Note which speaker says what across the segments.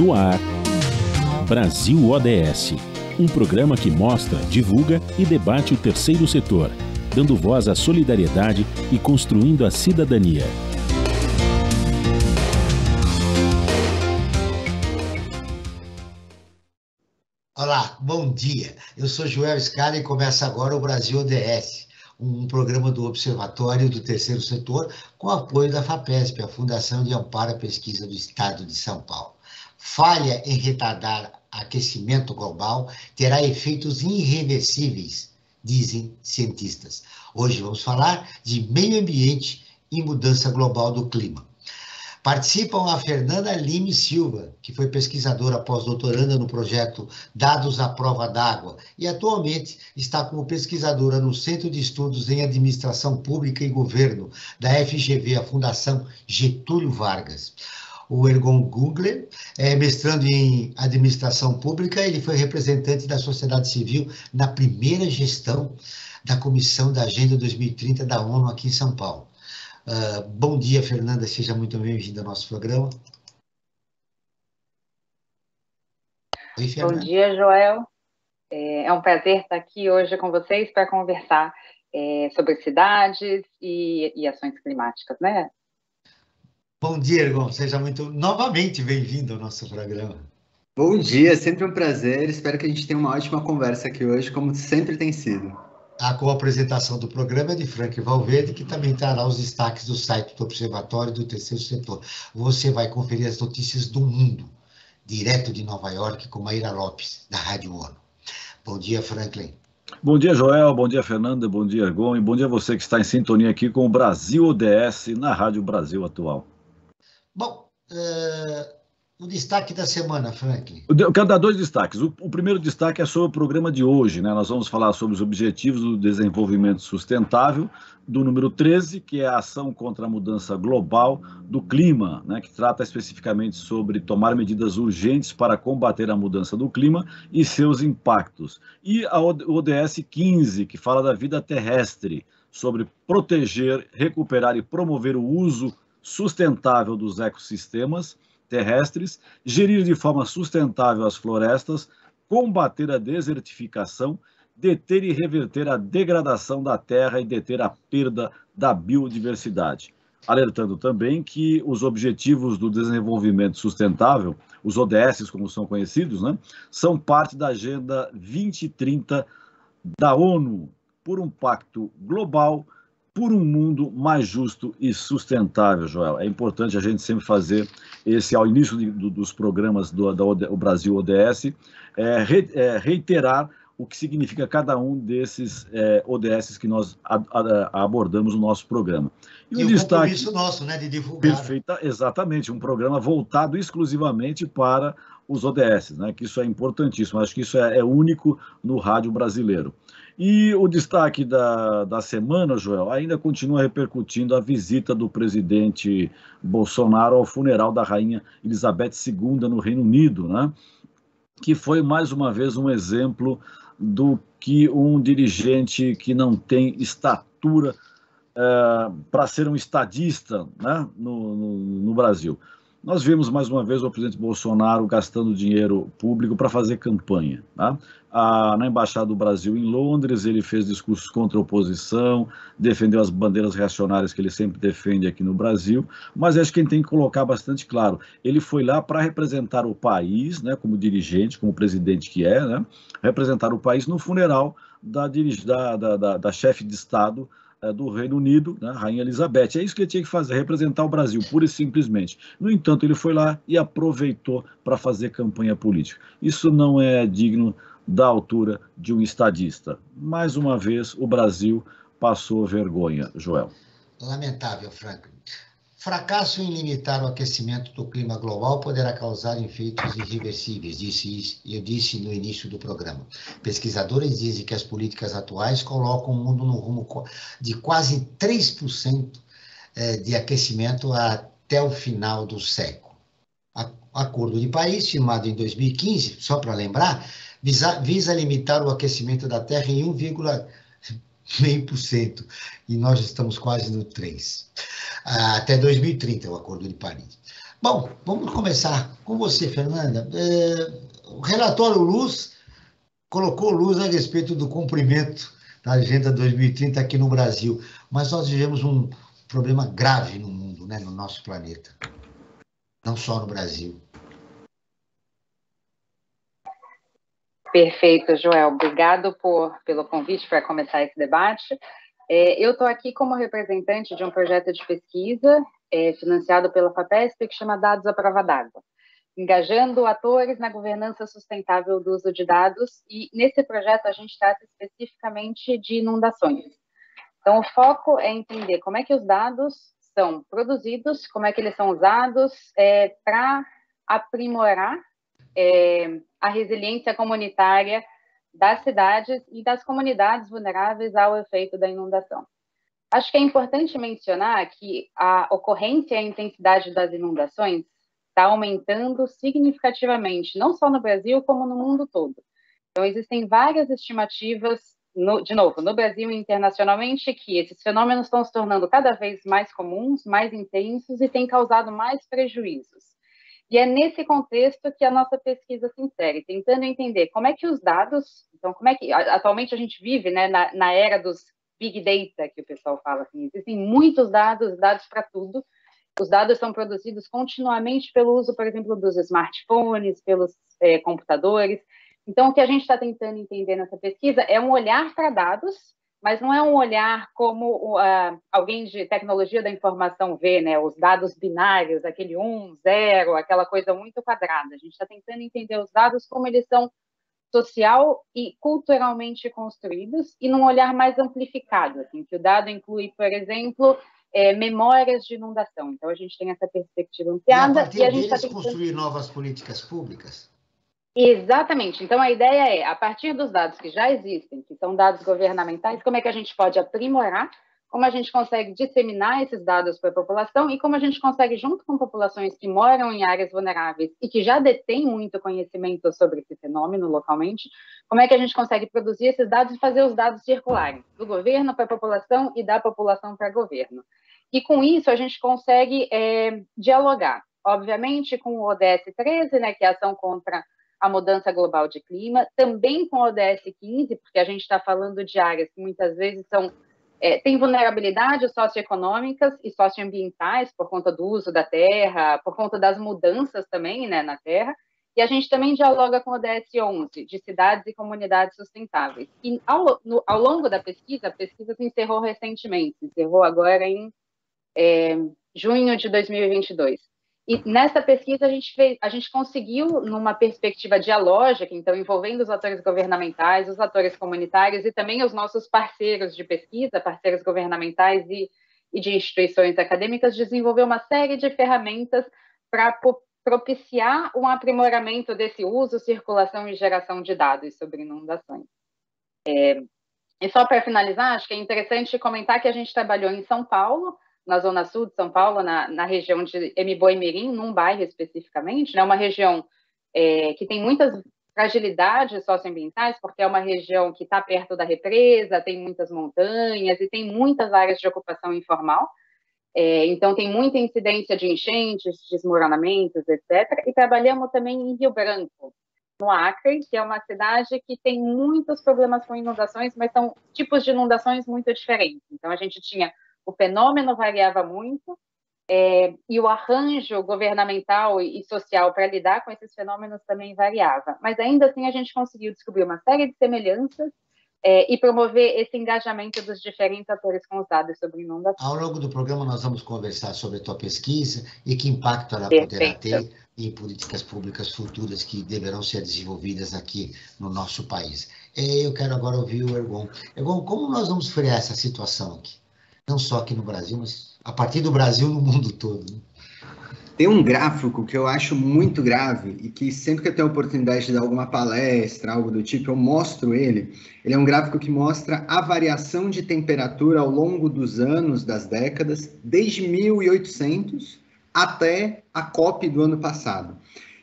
Speaker 1: No ar, Brasil ODS, um programa que mostra, divulga e debate o terceiro setor, dando voz à solidariedade e construindo a cidadania.
Speaker 2: Olá, bom dia. Eu sou Joel Scala e começa agora o Brasil ODS, um programa do Observatório do Terceiro Setor com apoio da FAPESP, a Fundação de Amparo à Pesquisa do Estado de São Paulo. Falha em retardar aquecimento global terá efeitos irreversíveis, dizem cientistas. Hoje vamos falar de meio ambiente e mudança global do clima. Participam a Fernanda Lime Silva, que foi pesquisadora pós-doutoranda no projeto Dados à Prova d'Água e atualmente está como pesquisadora no Centro de Estudos em Administração Pública e Governo da FGV, a Fundação Getúlio Vargas. O Ergon Gugler é mestrando em Administração Pública, ele foi representante da sociedade civil na primeira gestão da Comissão da Agenda 2030 da ONU aqui em São Paulo. Bom dia, Fernanda, seja muito bem-vinda ao nosso programa.
Speaker 3: Oi, Fernanda. Bom dia, Joel. É um prazer estar aqui hoje com vocês para conversar sobre cidades e ações climáticas, né?
Speaker 2: Bom dia, Ergon, seja novamente bem-vindo ao nosso programa.
Speaker 4: Bom dia, sempre um prazer, espero que a gente tenha uma ótima conversa aqui hoje, como sempre tem sido.
Speaker 2: A co-apresentação do programa é de Frank Valverde, que também trará os destaques do site do Observatório do Terceiro Setor. Você vai conferir as notícias do mundo, direto de Nova York, com Maíra Lopes, da Rádio ONU. Bom dia, Franklin.
Speaker 5: Bom dia, Joel, bom dia, Fernanda, bom dia, Ergon, e bom dia a você que está em sintonia aqui com o Brasil ODS na Rádio Brasil Atual.
Speaker 2: Bom, o destaque da semana, Franklin.
Speaker 5: Eu quero dar dois destaques. O primeiro destaque é sobre o programa de hoje, né? Nós vamos falar sobre os Objetivos do Desenvolvimento Sustentável, do número 13, que é a ação contra a mudança global do clima, né? Que trata especificamente sobre tomar medidas urgentes para combater a mudança do clima e seus impactos. E o ODS 15, que fala da vida terrestre, sobre proteger, recuperar e promover o uso sustentável dos ecossistemas terrestres, gerir de forma sustentável as florestas, combater a desertificação, deter e reverter a degradação da terra e deter a perda da biodiversidade. Alertando também que os Objetivos do Desenvolvimento Sustentável, os ODS, como são conhecidos, né, são parte da Agenda 2030 da ONU, por um pacto global, por um mundo mais justo e sustentável, Joel. É importante a gente sempre fazer esse, ao início dos programas do Brasil ODS, reiterar o que significa cada um desses ODS que nós abordamos no nosso programa.
Speaker 2: E o compromisso nosso, né, de divulgar.
Speaker 5: Perfeita, exatamente, um programa voltado exclusivamente para os ODS, né, que isso é importantíssimo, acho que isso é único no rádio brasileiro. E o destaque da semana, Joel, ainda continua repercutindo a visita do presidente Bolsonaro ao funeral da rainha Elizabeth II no Reino Unido, né? Que foi mais uma vez um exemplo do que um dirigente que não tem estatura para ser um estadista, né, no Brasil. Nós vimos mais uma vez o presidente Bolsonaro gastando dinheiro público para fazer campanha. Tá? Na Embaixada do Brasil em Londres, ele fez discursos contra a oposição, defendeu as bandeiras reacionárias que ele sempre defende aqui no Brasil, mas acho que a gente tem que colocar bastante claro, ele foi lá para representar o país, né, como dirigente, como presidente que é, né, representar o país no funeral da chefe de Estado do Reino Unido, né, Rainha Elizabeth. É isso que ele tinha que fazer, representar o Brasil, pura e simplesmente. No entanto, ele foi lá e aproveitou para fazer campanha política. Isso não é digno da altura de um estadista. Mais uma vez, o Brasil passou vergonha, Joel.
Speaker 2: Lamentável, Franklin. Fracasso em limitar o aquecimento do clima global poderá causar efeitos irreversíveis, eu disse no início do programa. Pesquisadores dizem que as políticas atuais colocam o mundo no rumo de quase 3% de aquecimento até o final do século. Acordo de Paris, firmado em 2015, só para lembrar, visa limitar o aquecimento da Terra em 1,5%, e nós estamos quase no 3%. Até 2030, o Acordo de Paris. Bom, vamos começar com você, Fernanda. O relatório Luz colocou luz a respeito do cumprimento da Agenda 2030 aqui no Brasil, mas nós vivemos um problema grave no mundo, né, no nosso planeta, não só no Brasil.
Speaker 3: Perfeito, Joel. Obrigado pelo convite para começar esse debate. Eu estou aqui como representante de um projeto de pesquisa financiado pela FAPESP que chama Dados à Prova d'Água, engajando atores na governança sustentável do uso de dados, e nesse projeto a gente trata especificamente de inundações. Então, o foco é entender como é que os dados são produzidos, como é que eles são usados para aprimorar a resiliência comunitária das cidades e das comunidades vulneráveis ao efeito da inundação. Acho que é importante mencionar que a ocorrência e a intensidade das inundações está aumentando significativamente, não só no Brasil, como no mundo todo. Então, existem várias estimativas, de novo, no Brasil e internacionalmente, que esses fenômenos estão se tornando cada vez mais comuns, mais intensos e têm causado mais prejuízos. E é nesse contexto que a nossa pesquisa se insere, tentando entender como é que os dados, então como é que atualmente a gente vive, né, na era dos big data, que o pessoal fala assim, existem muitos dados para tudo. Os dados são produzidos continuamente pelo uso, por exemplo, dos smartphones, pelos computadores. Então, o que a gente está tentando entender nessa pesquisa é um olhar para dados, mas não é um olhar como alguém de tecnologia da informação vê, né? Os dados binários, aquele 1, 0, aquela coisa muito quadrada. A gente está tentando entender os dados como eles são social e culturalmente construídos, e num olhar mais amplificado, assim, que o dado inclui, por exemplo, memórias de inundação. Então, a gente tem essa perspectiva ampliada.
Speaker 2: E a partir deles tentando construir novas políticas públicas?
Speaker 3: Exatamente. Então, a ideia é, a partir dos dados que já existem, que são dados governamentais, como é que a gente pode aprimorar, como a gente consegue disseminar esses dados para a população e como a gente consegue, junto com populações que moram em áreas vulneráveis e que já detêm muito conhecimento sobre esse fenômeno localmente, como é que a gente consegue produzir esses dados e fazer os dados circularem do governo para a população e da população para o governo. E com isso a gente consegue dialogar, obviamente, com o ODS 13, né, que é a ação contra a mudança global de clima, também com o ODS 15, porque a gente está falando de áreas que muitas vezes têm vulnerabilidades socioeconômicas e socioambientais por conta do uso da terra, por conta das mudanças também, né, na terra, e a gente também dialoga com o ODS 11, de cidades e comunidades sustentáveis. E ao longo da pesquisa, a pesquisa se encerrou recentemente, encerrou agora em junho de 2022. E nessa pesquisa a gente conseguiu, numa perspectiva dialógica, então envolvendo os atores governamentais, os atores comunitários e também os nossos parceiros de pesquisa, parceiros governamentais e de instituições acadêmicas, desenvolver uma série de ferramentas para propiciar um aprimoramento desse uso, circulação e geração de dados sobre inundações. E só para finalizar, acho que é interessante comentar que a gente trabalhou em São Paulo, na zona sul de São Paulo, na região de Emiboimirim, num bairro especificamente, né, uma região que tem muitas fragilidades socioambientais, porque é uma região que está perto da represa, tem muitas montanhas e tem muitas áreas de ocupação informal, então tem muita incidência de enchentes, desmoronamentos, etc. E trabalhamos também em Rio Branco, no Acre, que é uma cidade que tem muitos problemas com inundações, mas são tipos de inundações muito diferentes. Então a gente tinha o fenômeno variava muito, e o arranjo governamental e social para lidar com esses fenômenos também variava. Mas, ainda assim, a gente conseguiu descobrir uma série de semelhanças e promover esse engajamento dos diferentes atores com os dados sobre inundação.
Speaker 2: Ao longo do programa, nós vamos conversar sobre a tua pesquisa e que impacto ela poderá ter em políticas públicas futuras que deverão ser desenvolvidas aqui no nosso país. Eu quero agora ouvir o Ergon. Ergon, como nós vamos frear essa situação aqui? Não só aqui no Brasil, mas a partir do Brasil no mundo todo. Né?
Speaker 4: Tem um gráfico que eu acho muito grave e que sempre que eu tenho a oportunidade de dar alguma palestra, algo do tipo, eu mostro ele. Ele é um gráfico que mostra a variação de temperatura ao longo dos anos, das décadas, desde 1800 até a COP do ano passado.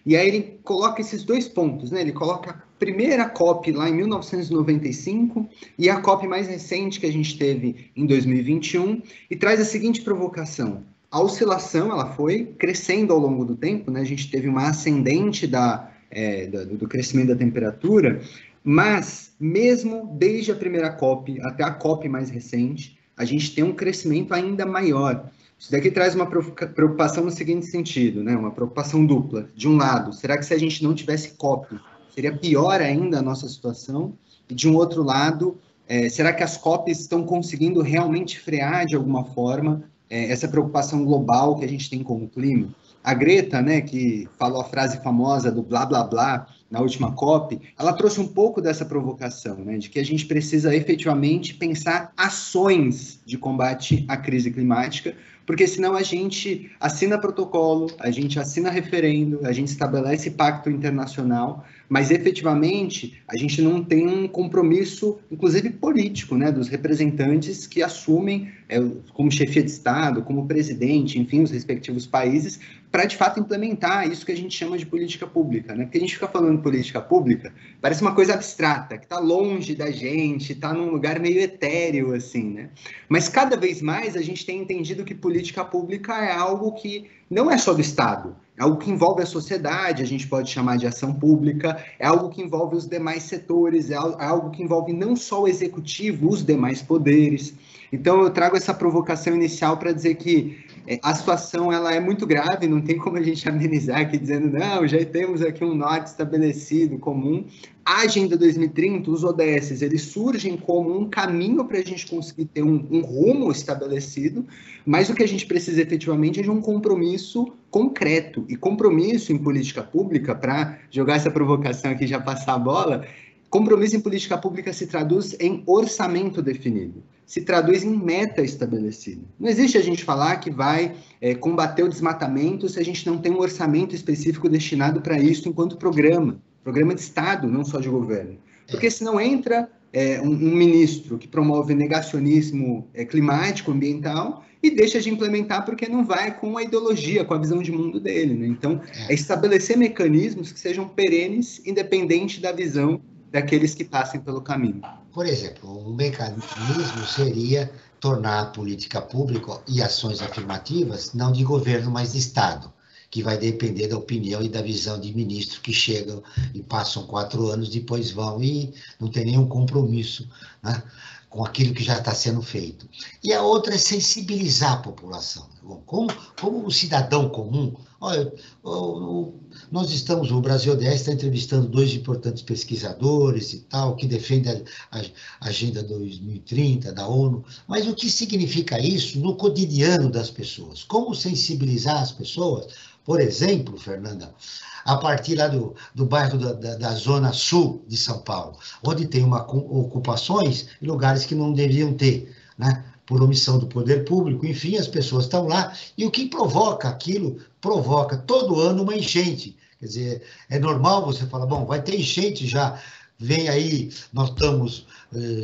Speaker 4: E aí ele coloca esses dois pontos, né? Ele coloca a primeira COP lá em 1995 e a COP mais recente que a gente teve em 2021 e traz a seguinte provocação. A oscilação ela foi crescendo ao longo do tempo, né? A gente teve uma ascendente do crescimento da temperatura, mas mesmo desde a primeira COP até a COP mais recente, a gente tem um crescimento ainda maior. Isso daqui traz uma preocupação no seguinte sentido, né? Uma preocupação dupla. De um lado, será que se a gente não tivesse COP, seria pior ainda a nossa situação? E de um outro lado, será que as COPs estão conseguindo realmente frear de alguma forma essa preocupação global que a gente tem com o clima? A Greta, né, que falou a frase famosa do blá blá blá na última COP, ela trouxe um pouco dessa provocação, né, de que a gente precisa efetivamente pensar ações de combate à crise climática, porque senão a gente assina protocolo, a gente assina referendo, a gente estabelece pacto internacional, mas efetivamente a gente não tem um compromisso, inclusive político, né, dos representantes que assumem como chefia de Estado, como presidente, enfim, os respectivos países, para de fato implementar isso que a gente chama de política pública, né? Porque a gente fica falando política pública, parece uma coisa abstrata, que está longe da gente, está num lugar meio etéreo, assim, né? Mas cada vez mais a gente tem entendido que política pública é algo que não é só do Estado, é algo que envolve a sociedade, a gente pode chamar de ação pública, é algo que envolve os demais setores, é algo que envolve não só o executivo, os demais poderes. Então eu trago essa provocação inicial para dizer que a situação ela é muito grave, não tem como a gente amenizar aqui dizendo, não, já temos aqui um norte estabelecido, comum. A Agenda 2030, os ODS, eles surgem como um caminho para a gente conseguir ter um rumo estabelecido, mas o que a gente precisa efetivamente é de um compromisso concreto. E compromisso em política pública, para jogar essa provocação aqui e já passar a bola, compromisso em política pública se traduz em orçamento definido, se traduz em meta estabelecida. Não existe a gente falar que vai combater o desmatamento se a gente não tem um orçamento específico destinado para isso enquanto programa de Estado, não só de governo. Porque senão entra um ministro que promove negacionismo climático, ambiental, e deixa de implementar porque não vai com a ideologia, com a visão de mundo dele, né? Então, é estabelecer mecanismos que sejam perenes, independente da visão daqueles que passem pelo caminho.
Speaker 2: Por exemplo, um mecanismo seria tornar a política pública e ações afirmativas não de governo, mas de Estado, que vai depender da opinião e da visão de ministros que chegam e passam 4 anos, depois vão e não tem nenhum compromisso, né, com aquilo que já está sendo feito. E a outra é sensibilizar a população. Bom, como o cidadão comum, olha, o Brasil ODS está entrevistando 2 importantes pesquisadores e tal, que defendem a Agenda 2030 da ONU, mas o que significa isso no cotidiano das pessoas? Como sensibilizar as pessoas? Por exemplo, Fernanda, a partir lá do bairro da Zona Sul de São Paulo, onde tem ocupações em lugares que não deveriam ter, né? Por omissão do poder público, enfim, as pessoas estão lá, e o que provoca aquilo, provoca todo ano uma enchente. Quer dizer, é normal você falar, bom, vai ter enchente já, vem aí, nós estamos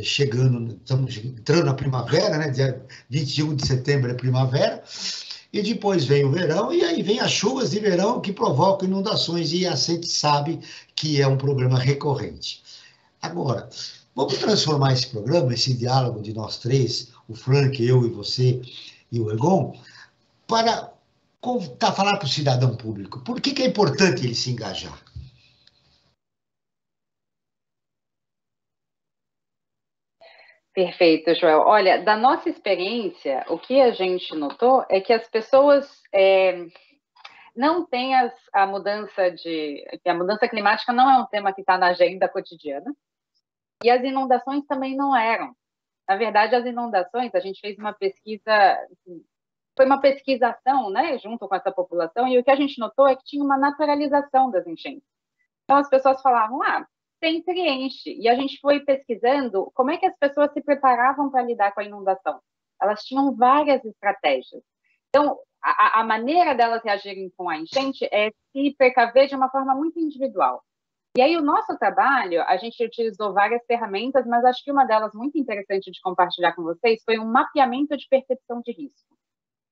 Speaker 2: chegando, estamos entrando na primavera, né? Dia 21 de setembro é primavera, e depois vem o verão, e aí vem as chuvas de verão que provocam inundações, e a gente sabe que é um problema recorrente. Agora, vamos transformar esse programa, esse diálogo de nós três, o Frank, eu e você e o Egon, para falar para o cidadão público. Por que é importante ele se engajar?
Speaker 3: Perfeito, Joel. Olha, da nossa experiência, o que a gente notou é que as pessoas não têm a mudança climática não é um tema que está na agenda cotidiana, e as inundações também não eram. Na verdade, as inundações, a gente fez uma pesquisa, foi uma pesquisação, né, junto com essa população, e o que a gente notou é que tinha uma naturalização das enchentes. Então, as pessoas falavam, sempre enche. E a gente foi pesquisando como é que as pessoas se preparavam para lidar com a inundação. Elas tinham várias estratégias. Então, a maneira delas reagirem com a enchente é se precaver de uma forma muito individual. E aí, o nosso trabalho, a gente utilizou várias ferramentas, mas acho que uma delas muito interessante de compartilhar com vocês foi um mapeamento de percepção de risco.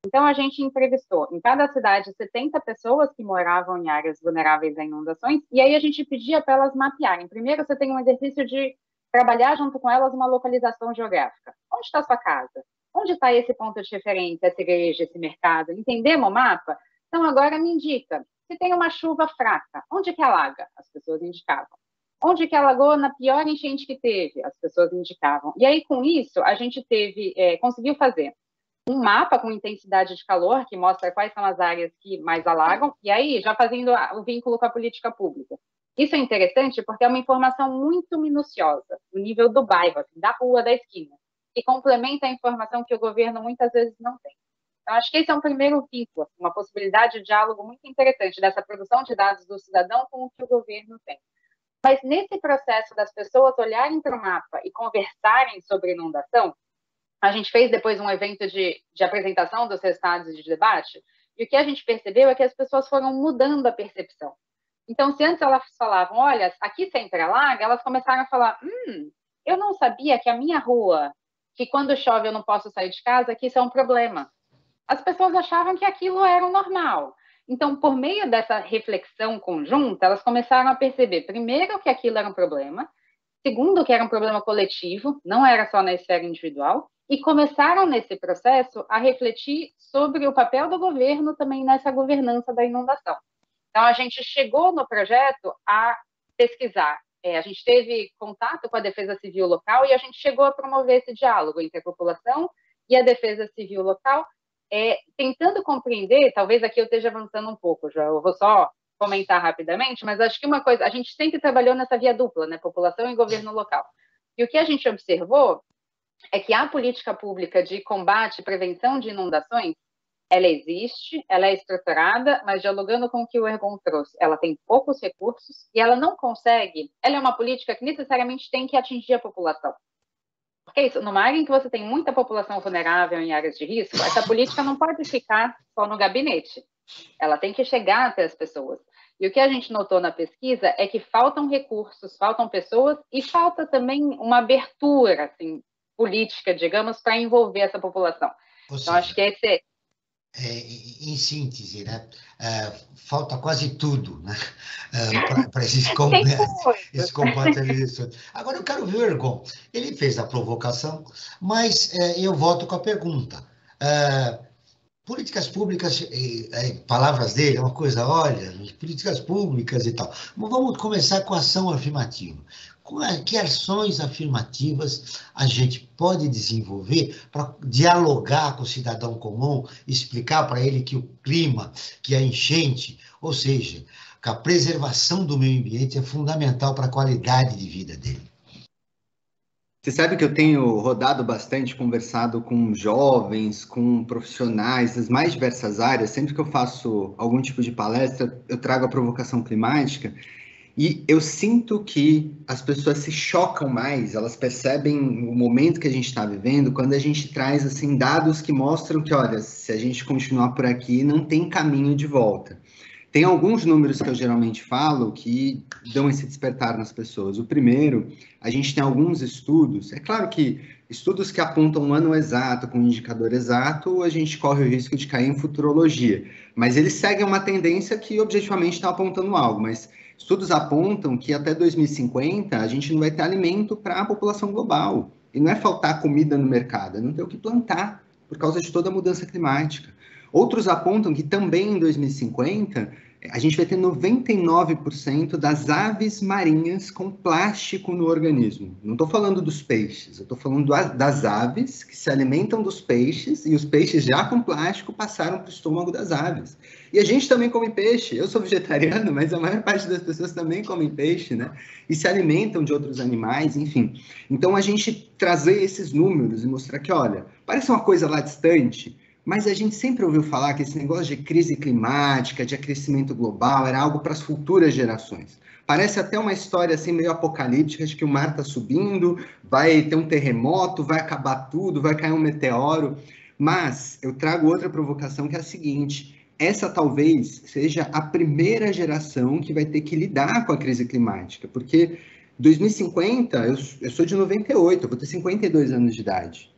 Speaker 3: Então, a gente entrevistou em cada cidade 70 pessoas que moravam em áreas vulneráveis a inundações, e aí a gente pedia para elas mapearem. Primeiro, você tem um exercício de trabalhar junto com elas uma localização geográfica. Onde está a sua casa? onde está esse ponto de referência, essa igreja, esse mercado? Entendemos o mapa? Então, agora me indica, se tem uma chuva fraca, onde que alaga? As pessoas indicavam. Onde que alagou na pior enchente que teve? As pessoas indicavam. E aí, com isso, a gente conseguiu fazer um mapa com intensidade de calor, que mostra quais são as áreas que mais alagam, e aí, já fazendo o vínculo com a política pública. Isso é interessante porque é uma informação muito minuciosa, no nível do bairro, assim, da rua, da esquina, que complementa a informação que o governo muitas vezes não tem. Então, acho que esse é um primeiro vínculo, uma possibilidade de diálogo muito interessante dessa produção de dados do cidadão com o que o governo tem. Mas nesse processo das pessoas olharem para o mapa e conversarem sobre inundação, a gente fez depois um evento de apresentação dos resultados e de debate, e o que a gente percebeu é que as pessoas foram mudando a percepção. Então, se antes elas falavam, olha, aqui sempre alaga, elas começaram a falar, eu não sabia que a minha rua, que quando chove eu não posso sair de casa, que isso é um problema. As pessoas achavam que aquilo era o normal. Então, por meio dessa reflexão conjunta, elas começaram a perceber, primeiro, que aquilo era um problema, segundo, que era um problema coletivo, não era só na esfera individual, e começaram, nesse processo, a refletir sobre o papel do governo também nessa governança da inundação. Então, a gente chegou no projeto a pesquisar. A gente teve contato com a Defesa Civil local e a gente chegou a promover esse diálogo entre a população e a Defesa Civil local, tentando compreender, talvez aqui eu esteja avançando um pouco, eu vou só comentar rapidamente, mas acho que uma coisa, a gente sempre trabalhou nessa via dupla, né, população e governo local. E o que a gente observou é que a política pública de combate e prevenção de inundações, ela existe, ela é estruturada, mas dialogando com o que o Ergon trouxe, ela tem poucos recursos e ela não consegue, ela é uma política que necessariamente tem que atingir a população. Porque isso, numa área em que você tem muita população vulnerável em áreas de risco, essa política não pode ficar só no gabinete, ela tem que chegar até as pessoas. E o que a gente notou na pesquisa é que faltam recursos, faltam pessoas e falta também uma abertura, assim, política, digamos, para envolver essa população. Então, acho que esse
Speaker 2: em síntese, né? Falta quase tudo, né? Para esse combate à eleição. Agora, eu quero ver o Ergon. Ele fez a provocação, mas eu volto com a pergunta. Políticas públicas, palavras dele, é uma coisa, olha, políticas públicas e tal. Mas vamos começar com a ação afirmativa. Que ações afirmativas a gente pode desenvolver para dialogar com o cidadão comum, explicar para ele que o clima, que a enchente, ou seja, que a preservação do meio ambiente é fundamental para a qualidade de vida dele?
Speaker 4: Você sabe que eu tenho rodado bastante, conversado com jovens, com profissionais das mais diversas áreas. Sempre que eu faço algum tipo de palestra, eu trago a provocação climática. E eu sinto que as pessoas se chocam mais, elas percebem o momento que a gente está vivendo, quando a gente traz assim, dados que mostram que, olha, se a gente continuar por aqui, não tem caminho de volta. Tem alguns números que eu geralmente falo que dão esse despertar nas pessoas. O primeiro, a gente tem alguns estudos, é claro que estudos que apontam um ano exato, com um indicador exato, a gente corre o risco de cair em futurologia, mas eles seguem uma tendência que objetivamente está apontando algo, mas estudos apontam que até 2050 a gente não vai ter alimento para a população global. E não é faltar comida no mercado, é não ter o que plantar, por causa de toda a mudança climática. Outros apontam que também em 2050 a gente vai ter 99% das aves marinhas com plástico no organismo. Não estou falando dos peixes, eu estou falando das aves que se alimentam dos peixes e os peixes já com plástico passaram para o estômago das aves. E a gente também come peixe. Eu sou vegetariano, mas a maior parte das pessoas também comem peixe, né? E se alimentam de outros animais, enfim. Então, a gente trazer esses números e mostrar que, olha, parece uma coisa lá distante, mas a gente sempre ouviu falar que esse negócio de crise climática, de aquecimento global, era algo para as futuras gerações. Parece até uma história assim meio apocalíptica, de que o mar está subindo, vai ter um terremoto, vai acabar tudo, vai cair um meteoro. Mas eu trago outra provocação, que é a seguinte: essa talvez seja a primeira geração que vai ter que lidar com a crise climática, porque 2050, eu sou de 98, eu vou ter 52 anos de idade.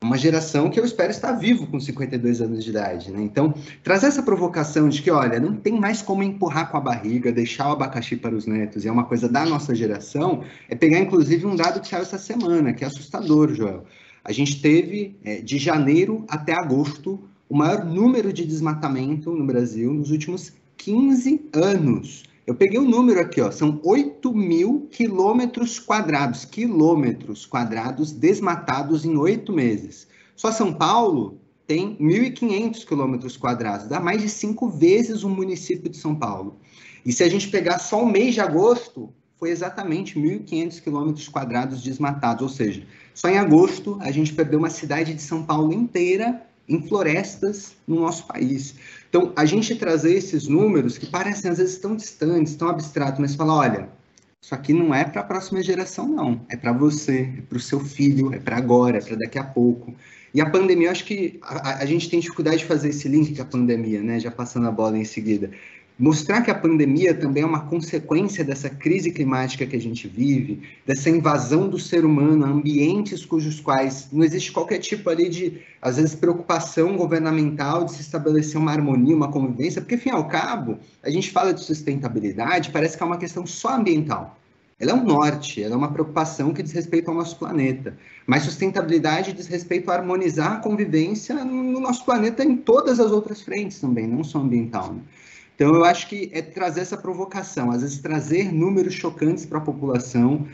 Speaker 4: Uma geração que eu espero estar vivo com 52 anos de idade, né? Então, trazer essa provocação de que, olha, não tem mais como empurrar com a barriga, deixar o abacaxi para os netos, e é uma coisa da nossa geração, é pegar, inclusive, um dado que saiu essa semana, que é assustador, Joel. A gente teve, de janeiro até agosto, o maior número de desmatamento no Brasil nos últimos 15 anos. Eu peguei o número aqui, ó, são 8.000 quilômetros quadrados desmatados em 8 meses. Só São Paulo tem 1.500 quilômetros quadrados, dá mais de 5 vezes o município de São Paulo. E se a gente pegar só o mês de agosto, foi exatamente 1.500 quilômetros quadrados desmatados, ou seja, só em agosto a gente perdeu uma cidade de São Paulo inteira em florestas no nosso país. Então, a gente trazer esses números que parecem às vezes tão distantes, tão abstratos, mas falar, olha, isso aqui não é para a próxima geração, não. É para você, é para o seu filho, é para agora, é para daqui a pouco. E a pandemia, eu acho que a gente tem dificuldade de fazer esse link com a pandemia, né? Já passando a bola em seguida. Mostrar que a pandemia também é uma consequência dessa crise climática que a gente vive, dessa invasão do ser humano a ambientes cujos quais não existe qualquer tipo ali de, às vezes, preocupação governamental de se estabelecer uma harmonia, uma convivência, porque, enfim, ao cabo, a gente fala de sustentabilidade, parece que é uma questão só ambiental. Ela é um norte, ela é uma preocupação que diz respeito ao nosso planeta. Mas sustentabilidade diz respeito a harmonizar a convivência no nosso planeta em todas as outras frentes também, não só ambiental, né? Então, eu acho que é trazer essa provocação, às vezes trazer números chocantes para a população,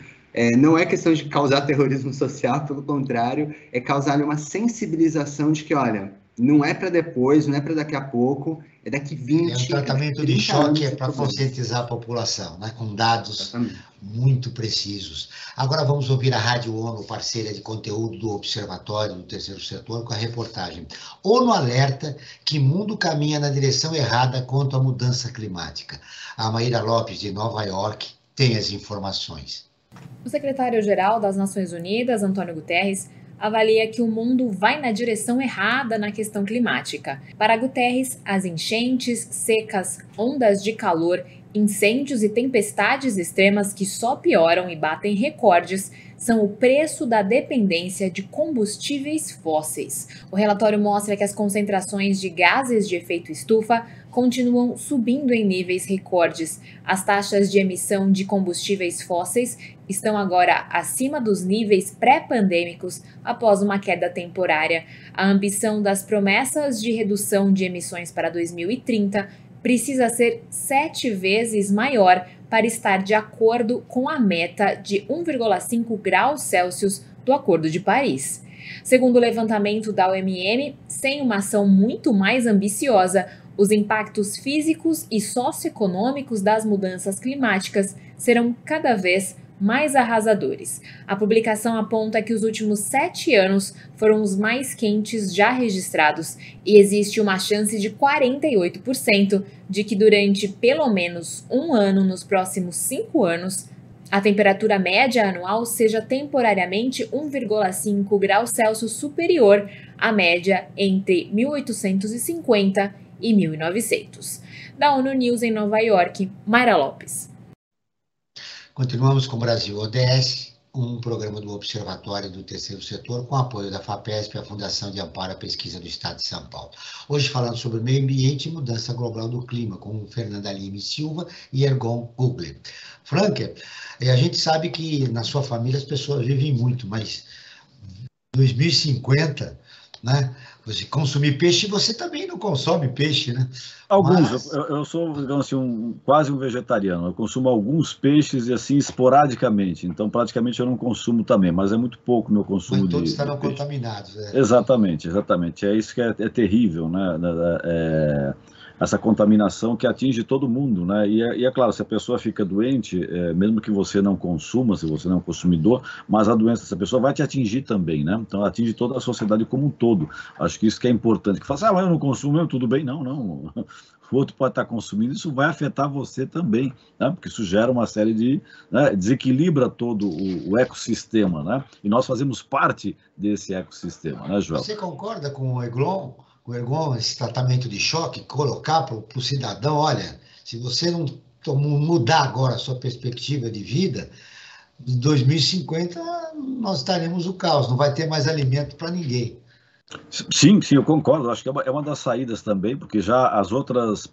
Speaker 4: não é questão de causar terrorismo social, pelo contrário, é causar uma sensibilização de que, olha, não é para depois, não é para daqui a pouco, é daqui 20 anos.
Speaker 2: É um tratamento de choque para conscientizar a população, né, com dados muito precisos. Agora vamos ouvir a Rádio ONU, parceira de conteúdo do Observatório do Terceiro Setor, com a reportagem ONU alerta que mundo caminha na direção errada quanto à mudança climática. A Maíra Lopes, de Nova York, tem as informações.
Speaker 6: O secretário-geral das Nações Unidas, Antônio Guterres, avalia que o mundo vai na direção errada na questão climática. Para Guterres, as enchentes, secas, ondas de calor, incêndios e tempestades extremas que só pioram e batem recordes são o preço da dependência de combustíveis fósseis. O relatório mostra que as concentrações de gases de efeito estufa continuam subindo em níveis recordes. As taxas de emissão de combustíveis fósseis estão agora acima dos níveis pré-pandêmicos após uma queda temporária. A ambição das promessas de redução de emissões para 2030 precisa ser 7 vezes maior para estar de acordo com a meta de 1,5 graus Celsius do Acordo de Paris. Segundo o levantamento da OMM, sem uma ação muito mais ambiciosa, os impactos físicos e socioeconômicos das mudanças climáticas serão cada vez mais arrasadores. A publicação aponta que os últimos 7 anos foram os mais quentes já registrados e existe uma chance de 48% de que durante pelo menos um ano nos próximos 5 anos, a temperatura média anual seja temporariamente 1,5 graus Celsius superior à média entre 1850 e 1900. Da ONU News em Nova York, Maíra Lopes.
Speaker 2: Continuamos com o Brasil ODS, um programa do Observatório do Terceiro Setor, com apoio da FAPESP, a Fundação de Amparo à Pesquisa do Estado de São Paulo. Hoje falando sobre meio ambiente e mudança global do clima, com Fernanda Lima Silva e Ergon Gugler. Franca, a gente sabe que na sua família as pessoas vivem muito, mas 2050, né? Você consumir peixe, você também não consome peixe, né?
Speaker 5: Alguns,
Speaker 2: mas...
Speaker 5: eu sou, digamos assim, quase um vegetariano. Eu consumo alguns peixes e assim esporadicamente. Então, praticamente eu não consumo também, mas é muito pouco meu consumo
Speaker 2: mas todos
Speaker 5: de
Speaker 2: estarão
Speaker 5: peixe.
Speaker 2: Contaminados.
Speaker 5: Exatamente. É isso que é terrível, né? Essa contaminação que atinge todo mundo, né? E é claro, se a pessoa fica doente, mesmo que você não consuma, se você não é um consumidor, mas a doença dessa pessoa vai te atingir também, né? Então atinge toda a sociedade como um todo. Acho que isso que é importante. Que fala assim, mas eu não consumo, tudo bem? Não. O outro pode estar consumindo, isso vai afetar você também, né? Porque isso gera uma série de... né? Desequilibra todo o ecossistema, né? E nós fazemos parte desse ecossistema, né, Joel?
Speaker 2: Você concorda com o Ergon, esse tratamento de choque, colocar para o cidadão, olha, se você não mudar agora a sua perspectiva de vida, em 2050 nós estaremos no caos, não vai ter mais alimento para ninguém.
Speaker 5: Sim, sim, eu concordo. Acho que é uma das saídas também, porque já as outras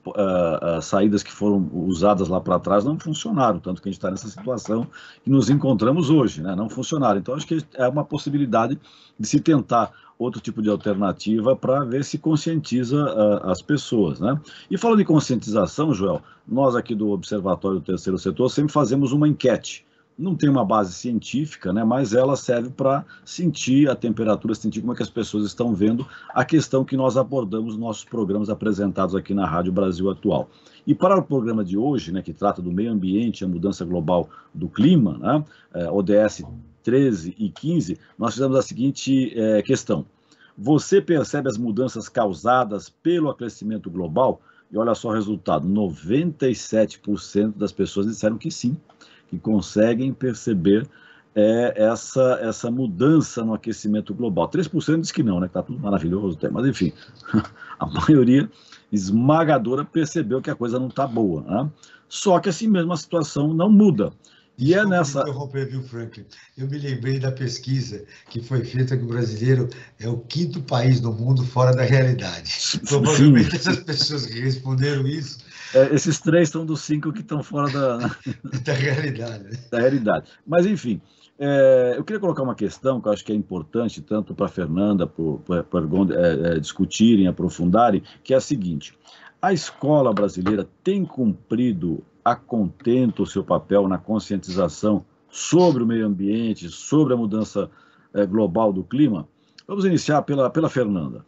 Speaker 5: saídas que foram usadas lá para trás não funcionaram, tanto que a gente está nessa situação que nos encontramos hoje, né? Não funcionaram. Então, acho que é uma possibilidade de se tentar outro tipo de alternativa para ver se conscientiza as pessoas, né? E falando de conscientização, Joel, nós aqui do Observatório do Terceiro Setor sempre fazemos uma enquete. Não tem uma base científica, né, mas ela serve para sentir a temperatura, sentir como é que as pessoas estão vendo a questão que nós abordamos nos nossos programas apresentados aqui na Rádio Brasil Atual. E para o programa de hoje, né, que trata do meio ambiente e a mudança global do clima, né, ODS 13 e 15, nós fizemos a seguinte questão. Você percebe as mudanças causadas pelo aquecimento global? E olha só o resultado, 97% das pessoas disseram que sim, que conseguem perceber essa mudança no aquecimento global. 3% diz que não, né? Que está tudo maravilhoso, mas enfim, a maioria esmagadora percebeu que a coisa não está boa, né? Só que assim mesmo a situação não muda. E
Speaker 2: Desculpa nessa... interromper, viu, Franklin? Eu me lembrei da pesquisa que foi feita que o brasileiro é o 5º país do mundo fora da realidade. Provavelmente sim. Essas pessoas que responderam isso...
Speaker 5: esses 3 são dos 5 que estão fora
Speaker 2: da realidade.
Speaker 5: Da realidade. Mas, enfim, eu queria colocar uma questão que eu acho que é importante, tanto para a Fernanda, para discutirem, aprofundarem, que é a seguinte. A escola brasileira tem cumprido a contento o seu papel na conscientização sobre o meio ambiente, sobre a mudança global do clima? Vamos iniciar pela Fernanda.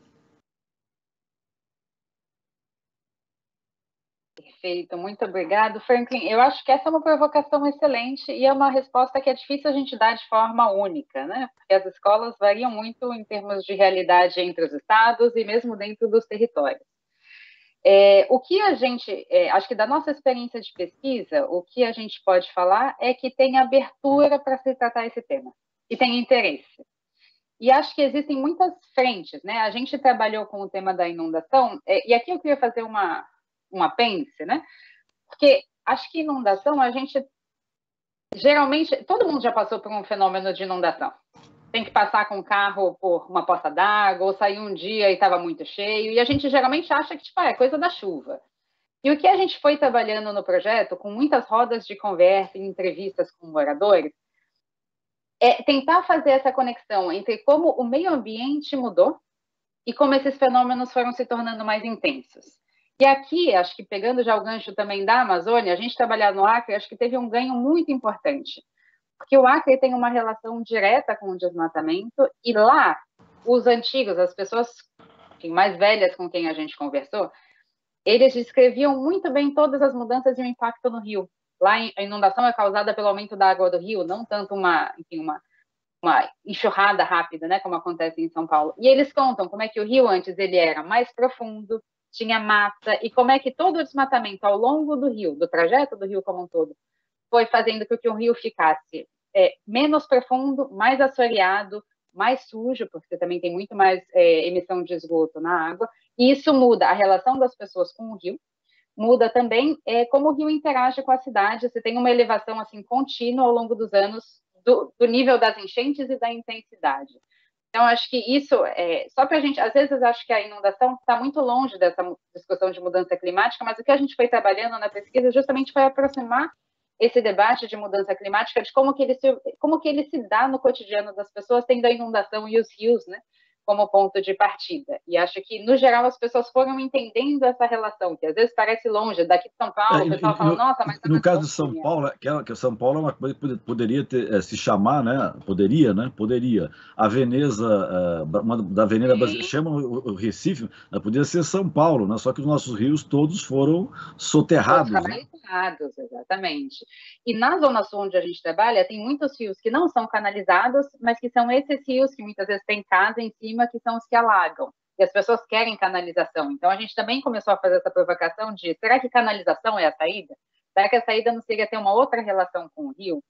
Speaker 3: Perfeito, muito obrigado, Franklin. Eu acho que essa é uma provocação excelente e é uma resposta que é difícil a gente dar de forma única, né? Porque as escolas variam muito em termos de realidade entre os estados e mesmo dentro dos territórios. O que a gente, acho que da nossa experiência de pesquisa, o que a gente pode falar é que tem abertura para se tratar esse tema e tem interesse. E acho que existem muitas frentes, né? A gente trabalhou com o tema da inundação, e aqui eu queria fazer um apêndice, né? Porque acho que inundação, a gente geralmente, todo mundo já passou por um fenômeno de inundação. Tem que passar com o carro por uma poça d'água, ou sair um dia e estava muito cheio, e a gente geralmente acha que tipo, é coisa da chuva. E o que a gente foi trabalhando no projeto, com muitas rodas de conversa e entrevistas com moradores, é tentar fazer essa conexão entre como o meio ambiente mudou e como esses fenômenos foram se tornando mais intensos. E aqui, acho que pegando já o gancho também da Amazônia, a gente trabalhar no Acre, acho que teve um ganho muito importante, porque o Acre tem uma relação direta com o desmatamento, e lá, os antigos, as pessoas mais velhas com quem a gente conversou, eles descreviam muito bem todas as mudanças e o impacto no rio. Lá, a inundação é causada pelo aumento da água do rio, não tanto uma enxurrada rápida, né, como acontece em São Paulo. E eles contam como é que o rio antes ele era mais profundo, tinha mata, e como é que todo o desmatamento ao longo do rio, do trajeto do rio como um todo, foi fazendo com que o rio ficasse menos profundo, mais assoreado, mais sujo, porque você também tem muito mais emissão de esgoto na água, e isso muda a relação das pessoas com o rio, muda também como o rio interage com a cidade, você tem uma elevação assim contínua ao longo dos anos do nível das enchentes e da intensidade. Então, acho que isso, só para a gente, às vezes acho que a inundação está muito longe dessa discussão de mudança climática, mas o que a gente foi trabalhando na pesquisa justamente foi aproximar esse debate de mudança climática de como que ele se dá no cotidiano das pessoas, tendo a inundação e os rios, né, como ponto de partida. E acho que, no geral, as pessoas foram entendendo essa relação, que às vezes parece longe, daqui de São Paulo, o pessoal fala, nossa, mas...
Speaker 5: No caso de São Paulo, que São Paulo é uma coisa que poderia se chamar, né? Poderia. A Veneza, da Avenida Brasileira, chama o Recife, poderia ser São Paulo, né? Só que os nossos rios todos foram soterrados.
Speaker 3: Canalizados, né? Exatamente. E na Zona Sul, onde a gente trabalha, tem muitos rios que não são canalizados, mas que são esses rios que muitas vezes tem casa em cima, que são os que alagam. E as pessoas querem canalização. Então, a gente também começou a fazer essa provocação de, será que canalização é a saída? Será que a saída não seria ter uma outra relação com o rio?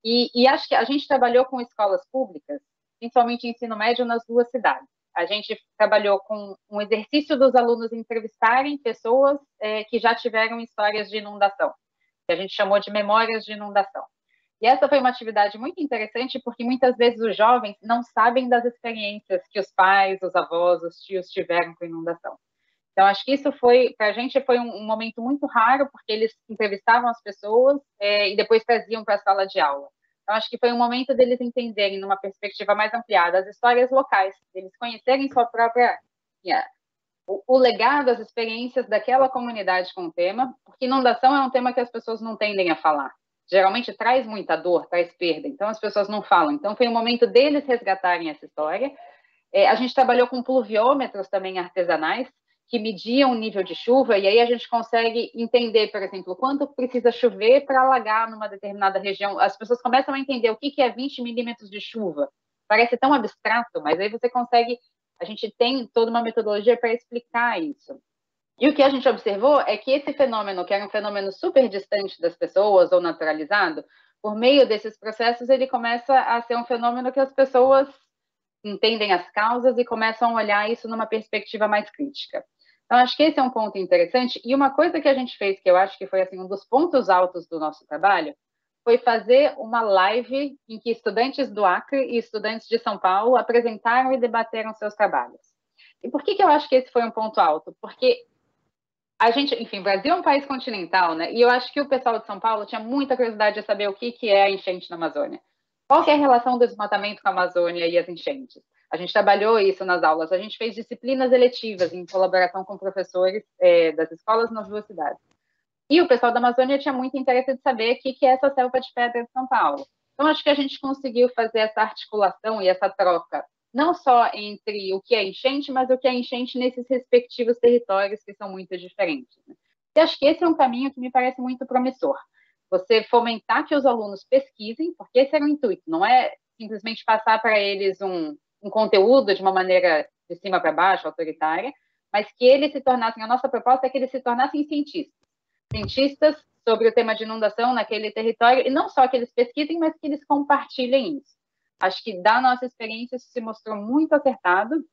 Speaker 3: E acho que a gente trabalhou com escolas públicas, principalmente ensino médio, nas 2 cidades. A gente trabalhou com um exercício dos alunos entrevistarem pessoas que já tiveram histórias de inundação, que a gente chamou de memórias de inundação. E essa foi uma atividade muito interessante, porque muitas vezes os jovens não sabem das experiências que os pais, os avós, os tios tiveram com inundação. Então, acho que isso foi, para a gente, foi um momento muito raro, porque eles entrevistavam as pessoas e depois traziam para a sala de aula. Então, acho que foi um momento deles entenderem, numa perspectiva mais ampliada, as histórias locais, deles conhecerem sua própria... o legado, as experiências daquela comunidade com o tema, porque inundação é um tema que as pessoas não tendem a falar. Geralmente traz muita dor, traz perda, então as pessoas não falam. Então, foi um momento deles resgatarem essa história. A gente trabalhou com pluviômetros também artesanais, que mediam o nível de chuva, e aí a gente consegue entender, por exemplo, quanto precisa chover para alagar numa determinada região. As pessoas começam a entender o que é 20 milímetros de chuva. Parece tão abstrato, mas aí você consegue... A gente tem toda uma metodologia para explicar isso. E o que a gente observou é que esse fenômeno, que era um fenômeno super distante das pessoas ou naturalizado, por meio desses processos, ele começa a ser um fenômeno que as pessoas entendem as causas e começam a olhar isso numa perspectiva mais crítica. Então, acho que esse é um ponto interessante. E uma coisa que a gente fez, que eu acho que foi assim, um dos pontos altos do nosso trabalho, foi fazer uma live em que estudantes do Acre e estudantes de São Paulo apresentaram e debateram seus trabalhos. E por que eu acho que esse foi um ponto alto? Porque a gente, enfim, o Brasil é um país continental, né? E eu acho que o pessoal de São Paulo tinha muita curiosidade de saber o que é a enchente na Amazônia. Qual que é a relação do desmatamento com a Amazônia e as enchentes? A gente trabalhou isso nas aulas, a gente fez disciplinas eletivas em colaboração com professores das escolas nas duas cidades. E o pessoal da Amazônia tinha muito interesse de saber o que é essa selva de pedra de São Paulo. Então, acho que a gente conseguiu fazer essa articulação e essa troca, não só entre o que é enchente, mas o que é enchente nesses respectivos territórios que são muito diferentes. Né? E acho que esse é um caminho que me parece muito promissor. Você fomentar que os alunos pesquisem, porque esse era o intuito, não é simplesmente passar para eles um conteúdo de uma maneira de cima para baixo, autoritária, mas que eles se tornassem, a nossa proposta é que eles se tornassem cientistas sobre o tema de inundação naquele território, e não só que eles pesquisem, mas que eles compartilhem isso. Acho que da nossa experiência isso se mostrou muito acertado.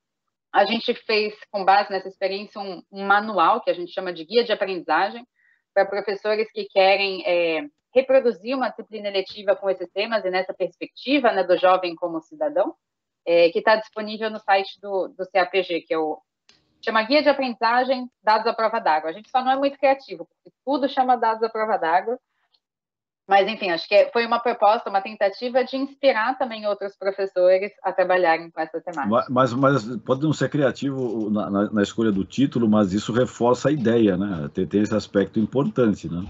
Speaker 3: A gente fez, com base nessa experiência, um manual que a gente chama de guia de aprendizagem para professores que querem reproduzir uma disciplina eletiva com esses temas e nessa perspectiva, né, do jovem como cidadão, que está disponível no site do CAPG, que chama Guia de Aprendizagem Dados à Prova d'Água. A gente só não é muito criativo, porque tudo chama Dados à Prova d'Água. Mas, enfim, acho que foi uma proposta, uma tentativa de inspirar também outros professores a trabalharem com essa temática.
Speaker 5: Mas pode não ser criativo na escolha do título, mas isso reforça a ideia, né? Tem esse aspecto importante, né?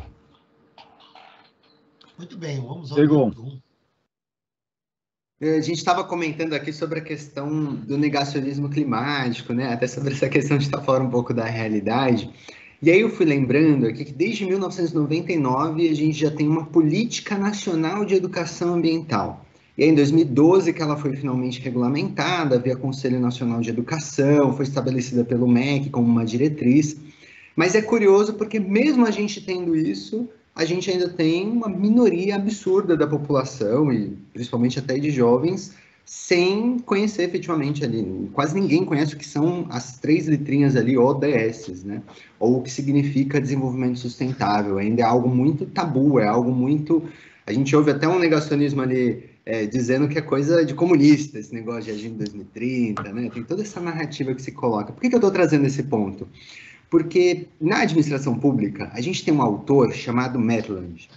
Speaker 2: Muito bem, vamos ao
Speaker 5: ponto 1.
Speaker 4: A gente estava comentando aqui sobre a questão do negacionismo climático, né? Até sobre essa questão de estar fora um pouco da realidade. E aí eu fui lembrando aqui que desde 1999 a gente já tem uma política nacional de educação ambiental. E aí em 2012 que ela foi finalmente regulamentada via Conselho Nacional de Educação, foi estabelecida pelo MEC como uma diretriz. Mas é curioso porque mesmo a gente tendo isso, a gente ainda tem uma minoria absurda da população, e principalmente até de jovens, sem conhecer efetivamente ali. Quase ninguém conhece o que são as 3 letrinhas ali, ODS, né? Ou o que significa desenvolvimento sustentável. Ainda é algo muito tabu, é algo muito... A gente ouve até um negacionismo ali dizendo que é coisa de comunista, esse negócio de Agenda 2030, né? Tem toda essa narrativa que se coloca. Por que eu estou trazendo esse ponto? Porque na administração pública, a gente tem um autor chamado Maitland,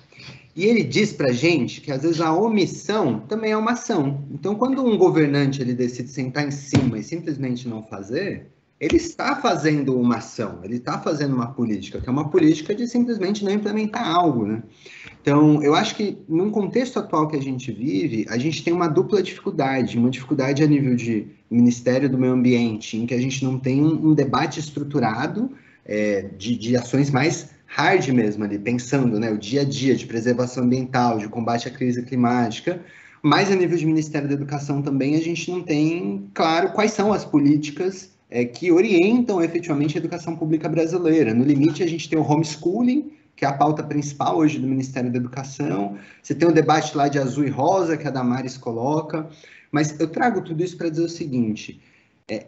Speaker 4: e ele diz para a gente que, às vezes, a omissão também é uma ação. Então, quando um governante ele decide sentar em cima e simplesmente não fazer, ele está fazendo uma ação, ele está fazendo uma política, que é uma política de simplesmente não implementar algo, né? Então, eu acho que, num contexto atual que a gente vive, a gente tem uma dupla dificuldade, uma dificuldade a nível de Ministério do Meio Ambiente, em que a gente não tem um debate estruturado de ações mais hard mesmo ali, pensando, né, o dia a dia de preservação ambiental, de combate à crise climática, mas a nível de Ministério da Educação também a gente não tem claro quais são as políticas que orientam efetivamente a educação pública brasileira. No limite a gente tem o homeschooling, que é a pauta principal hoje do Ministério da Educação, você tem o debate lá de azul e rosa, que a Damares coloca, mas eu trago tudo isso para dizer o seguinte: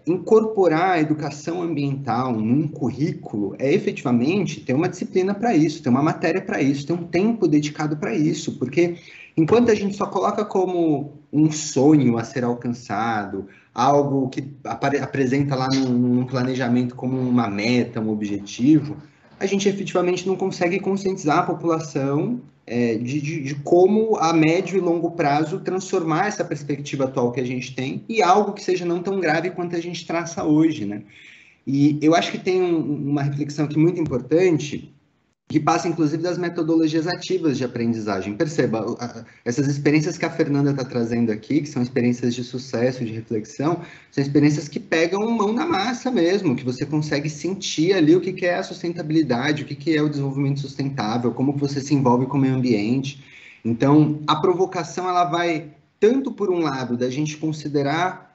Speaker 4: incorporar a educação ambiental num currículo é efetivamente ter uma disciplina para isso, ter uma matéria para isso, ter um tempo dedicado para isso, porque Enquanto a gente só coloca como um sonho a ser alcançado, algo que apresenta lá num planejamento como uma meta, um objetivo, a gente efetivamente não consegue conscientizar a população de como a médio e longo prazo transformar essa perspectiva atual que a gente tem em algo que seja não tão grave quanto a gente traça hoje, né? E eu acho que tem uma reflexão aqui muito importante, que passa, inclusive, das metodologias ativas de aprendizagem. Perceba, essas experiências que a Fernanda está trazendo aqui, que são experiências de sucesso, de reflexão, são experiências que pegam mão na massa mesmo, que você consegue sentir ali o que é a sustentabilidade, o que é o desenvolvimento sustentável, como você se envolve com o meio ambiente. Então, a provocação, ela vai tanto por um lado da gente considerar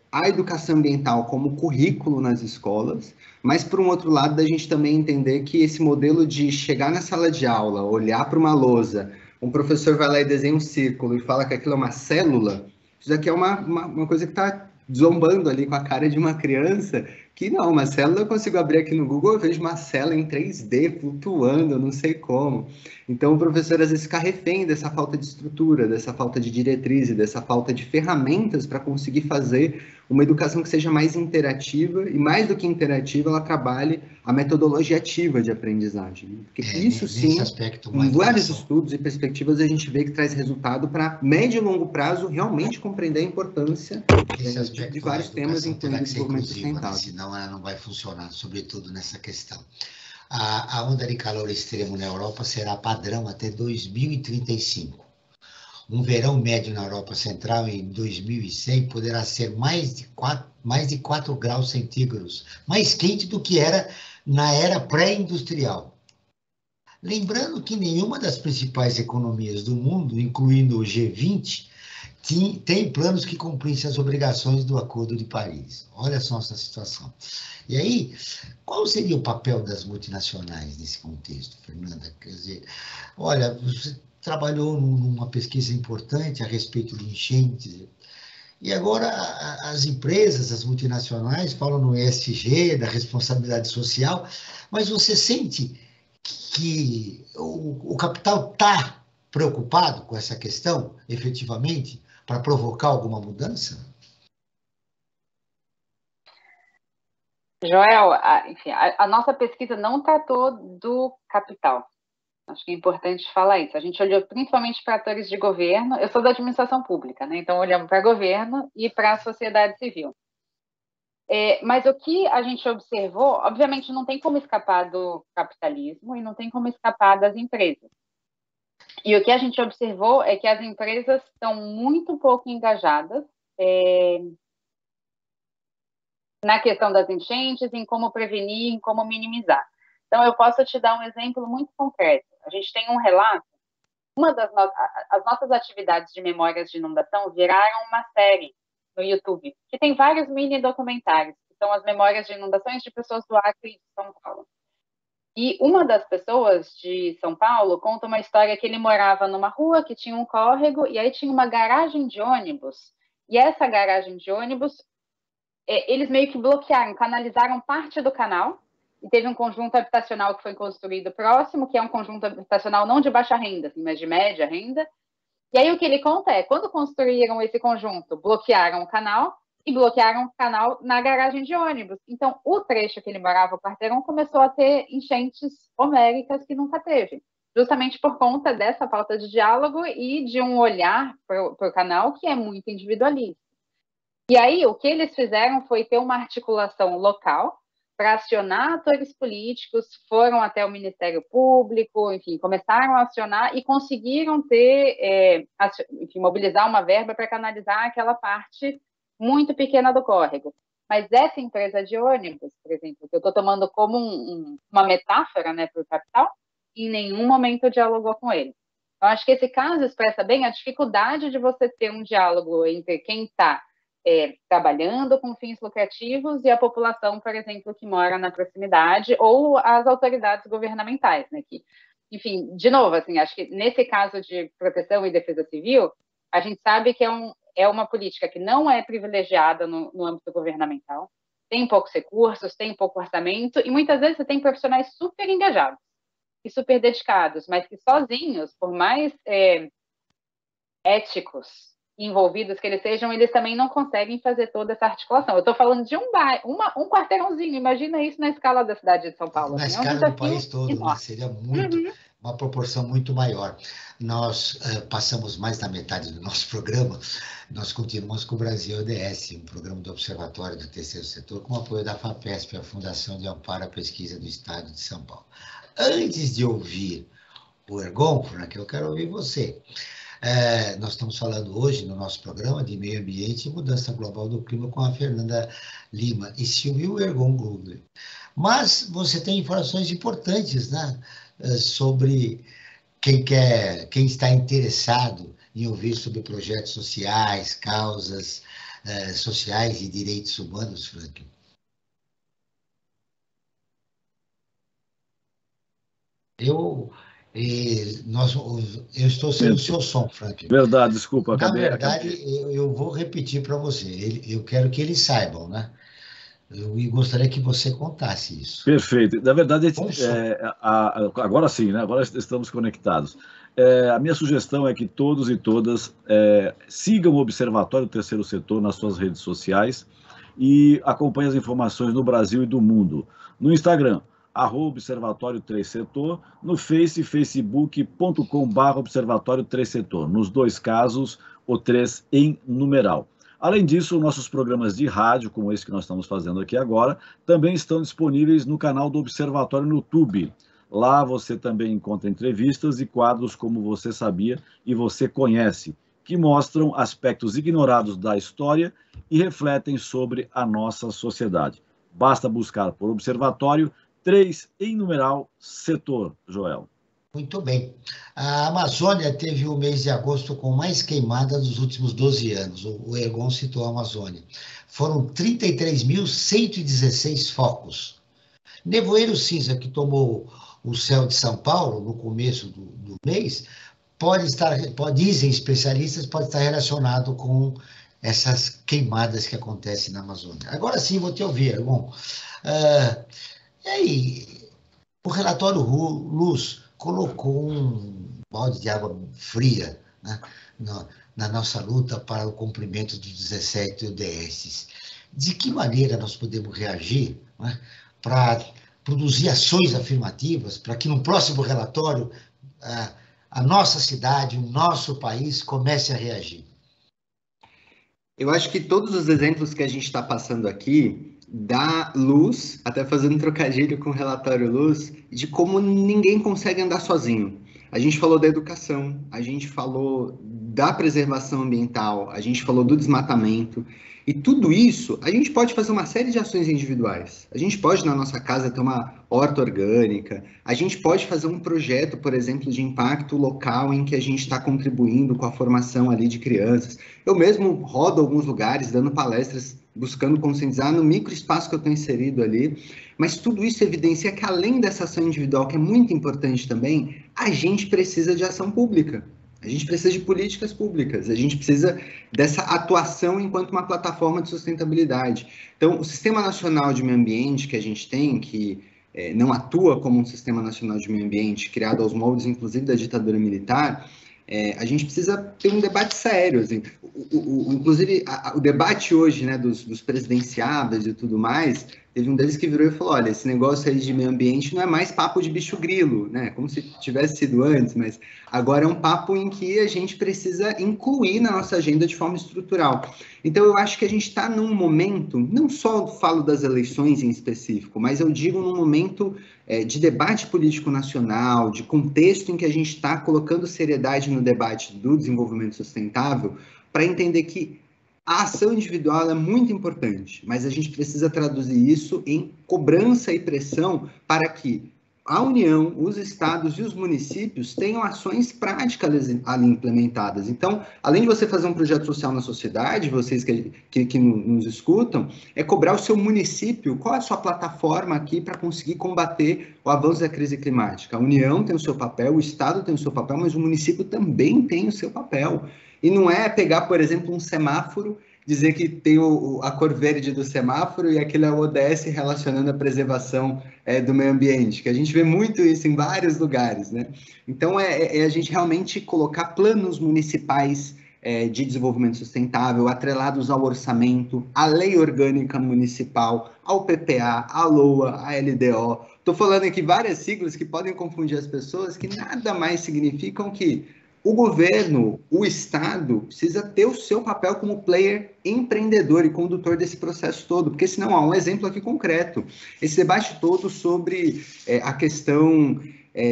Speaker 4: a educação ambiental como currículo nas escolas, mas, por um outro lado, da gente também entender que esse modelo de chegar na sala de aula, olhar para uma lousa, um professor vai lá e desenha um círculo e fala que aquilo é uma célula, isso aqui é uma coisa que está zombando ali com a cara de uma criança, que não, uma célula eu consigo abrir aqui no Google, eu vejo uma célula em 3D flutuando, eu não sei como. Então, o professor às vezes fica refém dessa falta de estrutura, dessa falta de diretriz, dessa falta de ferramentas para conseguir fazer uma educação que seja mais interativa, e mais do que interativa, ela trabalhe a metodologia ativa de aprendizagem. Porque isso sim, em vários estudos e perspectivas, a gente vê que traz resultado para médio e longo prazo realmente compreender a importância de vários temas, incluindo o desenvolvimento sustentável.
Speaker 2: Senão ela não vai funcionar, sobretudo nessa questão. A onda de calor extremo na Europa será padrão até 2035. Um verão médio na Europa Central em 2100 poderá ser mais de 4 graus centígrados, mais quente do que era na era pré-industrial. Lembrando que nenhuma das principais economias do mundo, incluindo o G20, tem planos que cumprissem as obrigações do Acordo de Paris. Olha só essa situação. E aí, qual seria o papel das multinacionais nesse contexto, Fernanda? Quer dizer, olha, você trabalhou numa pesquisa importante a respeito de enchentes, e agora as empresas, as multinacionais, falam no ESG, da responsabilidade social, mas você sente que o capital está preocupado com essa questão, efetivamente, para provocar alguma mudança?
Speaker 3: Joel, enfim, a nossa pesquisa não tratou do capital. Acho que é importante falar isso. A gente olhou principalmente para atores de governo. Eu sou da administração pública, né? Então olhamos para governo e para a sociedade civil. Mas o que a gente observou, obviamente não tem como escapar do capitalismo e não tem como escapar das empresas. E o que a gente observou é que as empresas estão muito pouco engajadas na questão das enchentes, em como prevenir, em como minimizar. Então, eu posso te dar um exemplo muito concreto. A gente tem um relato, as nossas atividades de memórias de inundação viraram uma série no YouTube, que tem vários mini documentários, que são as memórias de inundações de pessoas do Acre e de São Paulo. E uma das pessoas de São Paulo conta uma história que ele morava numa rua que tinha um córrego e aí tinha uma garagem de ônibus. E essa garagem de ônibus, eles meio que bloquearam, canalizaram parte do canal, e teve um conjunto habitacional que foi construído próximo, que é um conjunto habitacional não de baixa renda, assim, mas de média renda. E aí o que ele conta é, quando construíram esse conjunto, bloquearam o canal, e bloquearam o canal na garagem de ônibus. Então, o trecho que ele morava, o quarteirão, começou a ter enchentes homéricas que nunca teve, justamente por conta dessa falta de diálogo e de um olhar para o canal que é muito individualista. E aí, o que eles fizeram foi ter uma articulação local para acionar atores políticos, foram até o Ministério Público, enfim, começaram a acionar e conseguiram enfim, mobilizar uma verba para canalizar aquela parte muito pequena do córrego. Mas essa empresa de ônibus, por exemplo, que eu estou tomando como uma metáfora, né, para o capital, em nenhum momento dialogou com ele. Eu acho que esse caso expressa bem a dificuldade de você ter um diálogo entre quem está trabalhando com fins lucrativos e a população, por exemplo, que mora na proximidade, ou as autoridades governamentais, né? Que, enfim, de novo, assim, acho que nesse caso de proteção e defesa civil, a gente sabe que é uma política que não é privilegiada no âmbito governamental, tem poucos recursos, tem pouco orçamento, e muitas vezes você tem profissionais super engajados e super dedicados, mas que sozinhos, por mais éticos envolvidos que eles também não conseguem fazer toda essa articulação. Eu estou falando de um quarteirãozinho, imagina isso na escala da cidade de São Paulo.
Speaker 2: Na
Speaker 3: assim,
Speaker 2: escala do país todo, né? Seria muito, uma proporção muito maior. Nós passamos mais da metade do nosso programa, nós continuamos com o Brasil ODS, um programa do Observatório do Terceiro Setor, com apoio da FAPESP, a Fundação de Amparo à Pesquisa do Estado de São Paulo. Antes de ouvir o Ergon, Frank, eu quero ouvir você. Nós estamos falando hoje no nosso programa de meio ambiente e mudança global do clima com a Fernanda Lima e Silvio Ergon Grubler. Mas você tem informações importantes, né, sobre quem está interessado em ouvir sobre projetos sociais, causas sociais e direitos humanos, Frank. Eu estou sem o seu som, Frank.
Speaker 5: Verdade, desculpa.
Speaker 2: Na verdade, eu vou repetir para você. Eu quero que eles saibam, né? Eu gostaria que você contasse isso.
Speaker 5: Perfeito. Na verdade, agora sim, né? Agora estamos conectados. A minha sugestão é que todos e todas sigam o Observatório do Terceiro Setor nas suas redes sociais e acompanhem as informações no Brasil e do mundo. No Instagram, @Observatório 3 Setor, no facebook.com/Observatório 3 Setor. Nos dois casos, o 3 em numeral. Além disso, nossos programas de rádio, como esse que nós estamos fazendo aqui agora, também estão disponíveis no canal do Observatório no YouTube. Lá você também encontra entrevistas e quadros como Você Sabia e Você Conhece, que mostram aspectos ignorados da história e refletem sobre a nossa sociedade. Basta buscar por Observatório 3 em numeral Setor, Joel.
Speaker 2: Muito bem. A Amazônia teve o mês de agosto com mais queimada dos últimos 12 anos. O Ergon citou a Amazônia. Foram 33.116 focos. Nevoeiro cinza, que tomou o céu de São Paulo no começo do mês, dizem especialistas, pode estar relacionado com essas queimadas que acontecem na Amazônia. Agora sim, vou te ouvir, Ergon. E aí, o relatório Luz colocou um balde de água fria, né, na nossa luta para o cumprimento dos 17 ODS. De que maneira nós podemos reagir, né, para produzir ações afirmativas para que no próximo relatório a nossa cidade, o nosso país comece a reagir?
Speaker 4: Eu acho que todos os exemplos que a gente está passando aqui dá luz, até fazendo um trocadilho com o relatório Luz, de como ninguém consegue andar sozinho. A gente falou da educação, a gente falou da preservação ambiental, a gente falou do desmatamento, e tudo isso, a gente pode fazer uma série de ações individuais. A gente pode, na nossa casa, ter uma horta orgânica, a gente pode fazer um projeto, por exemplo, de impacto local em que a gente está contribuindo com a formação ali de crianças. Eu mesmo rodo alguns lugares, dando palestras, buscando conscientizar no microespaço que eu estou inserido ali, mas tudo isso evidencia que, além dessa ação individual, que é muito importante também, a gente precisa de ação pública, a gente precisa de políticas públicas, a gente precisa dessa atuação enquanto uma plataforma de sustentabilidade. Então, o Sistema Nacional de Meio Ambiente que a gente tem, que não atua como um Sistema Nacional de Meio Ambiente, criado aos moldes, inclusive, da ditadura militar, a gente precisa ter um debate sério. Assim. Inclusive, o debate hoje, né, dos presidenciáveis e tudo mais, teve um deles que virou e falou, olha, esse negócio aí de meio ambiente não é mais papo de bicho grilo, né, como se tivesse sido antes, mas agora é um papo em que a gente precisa incluir na nossa agenda de forma estrutural. Então, eu acho que a gente está num momento, não só falo das eleições em específico, mas eu digo num momento de debate político nacional, de contexto em que a gente está colocando seriedade no debate do desenvolvimento sustentável, para entender que a ação individual é muito importante, mas a gente precisa traduzir isso em cobrança e pressão para que a União, os estados e os municípios tenham ações práticas ali implementadas. Então, além de você fazer um projeto social na sociedade, vocês que nos escutam, é cobrar o seu município, qual é a sua plataforma aqui para conseguir combater o avanço da crise climática. A União tem o seu papel, o estado tem o seu papel, mas o município também tem o seu papel. E não é pegar, por exemplo, um semáforo, dizer que tem a cor verde do semáforo e aquilo é o ODS relacionando a preservação do meio ambiente, que a gente vê muito isso em vários lugares, né? Então, é a gente realmente colocar planos municipais de desenvolvimento sustentável, atrelados ao orçamento, à lei orgânica municipal, ao PPA, à LOA, à LDO. Estou falando aqui várias siglas que podem confundir as pessoas, que nada mais significam que o governo, o Estado, precisa ter o seu papel como player empreendedor e condutor desse processo todo, porque senão há um exemplo aqui concreto. Esse debate todo sobre a questão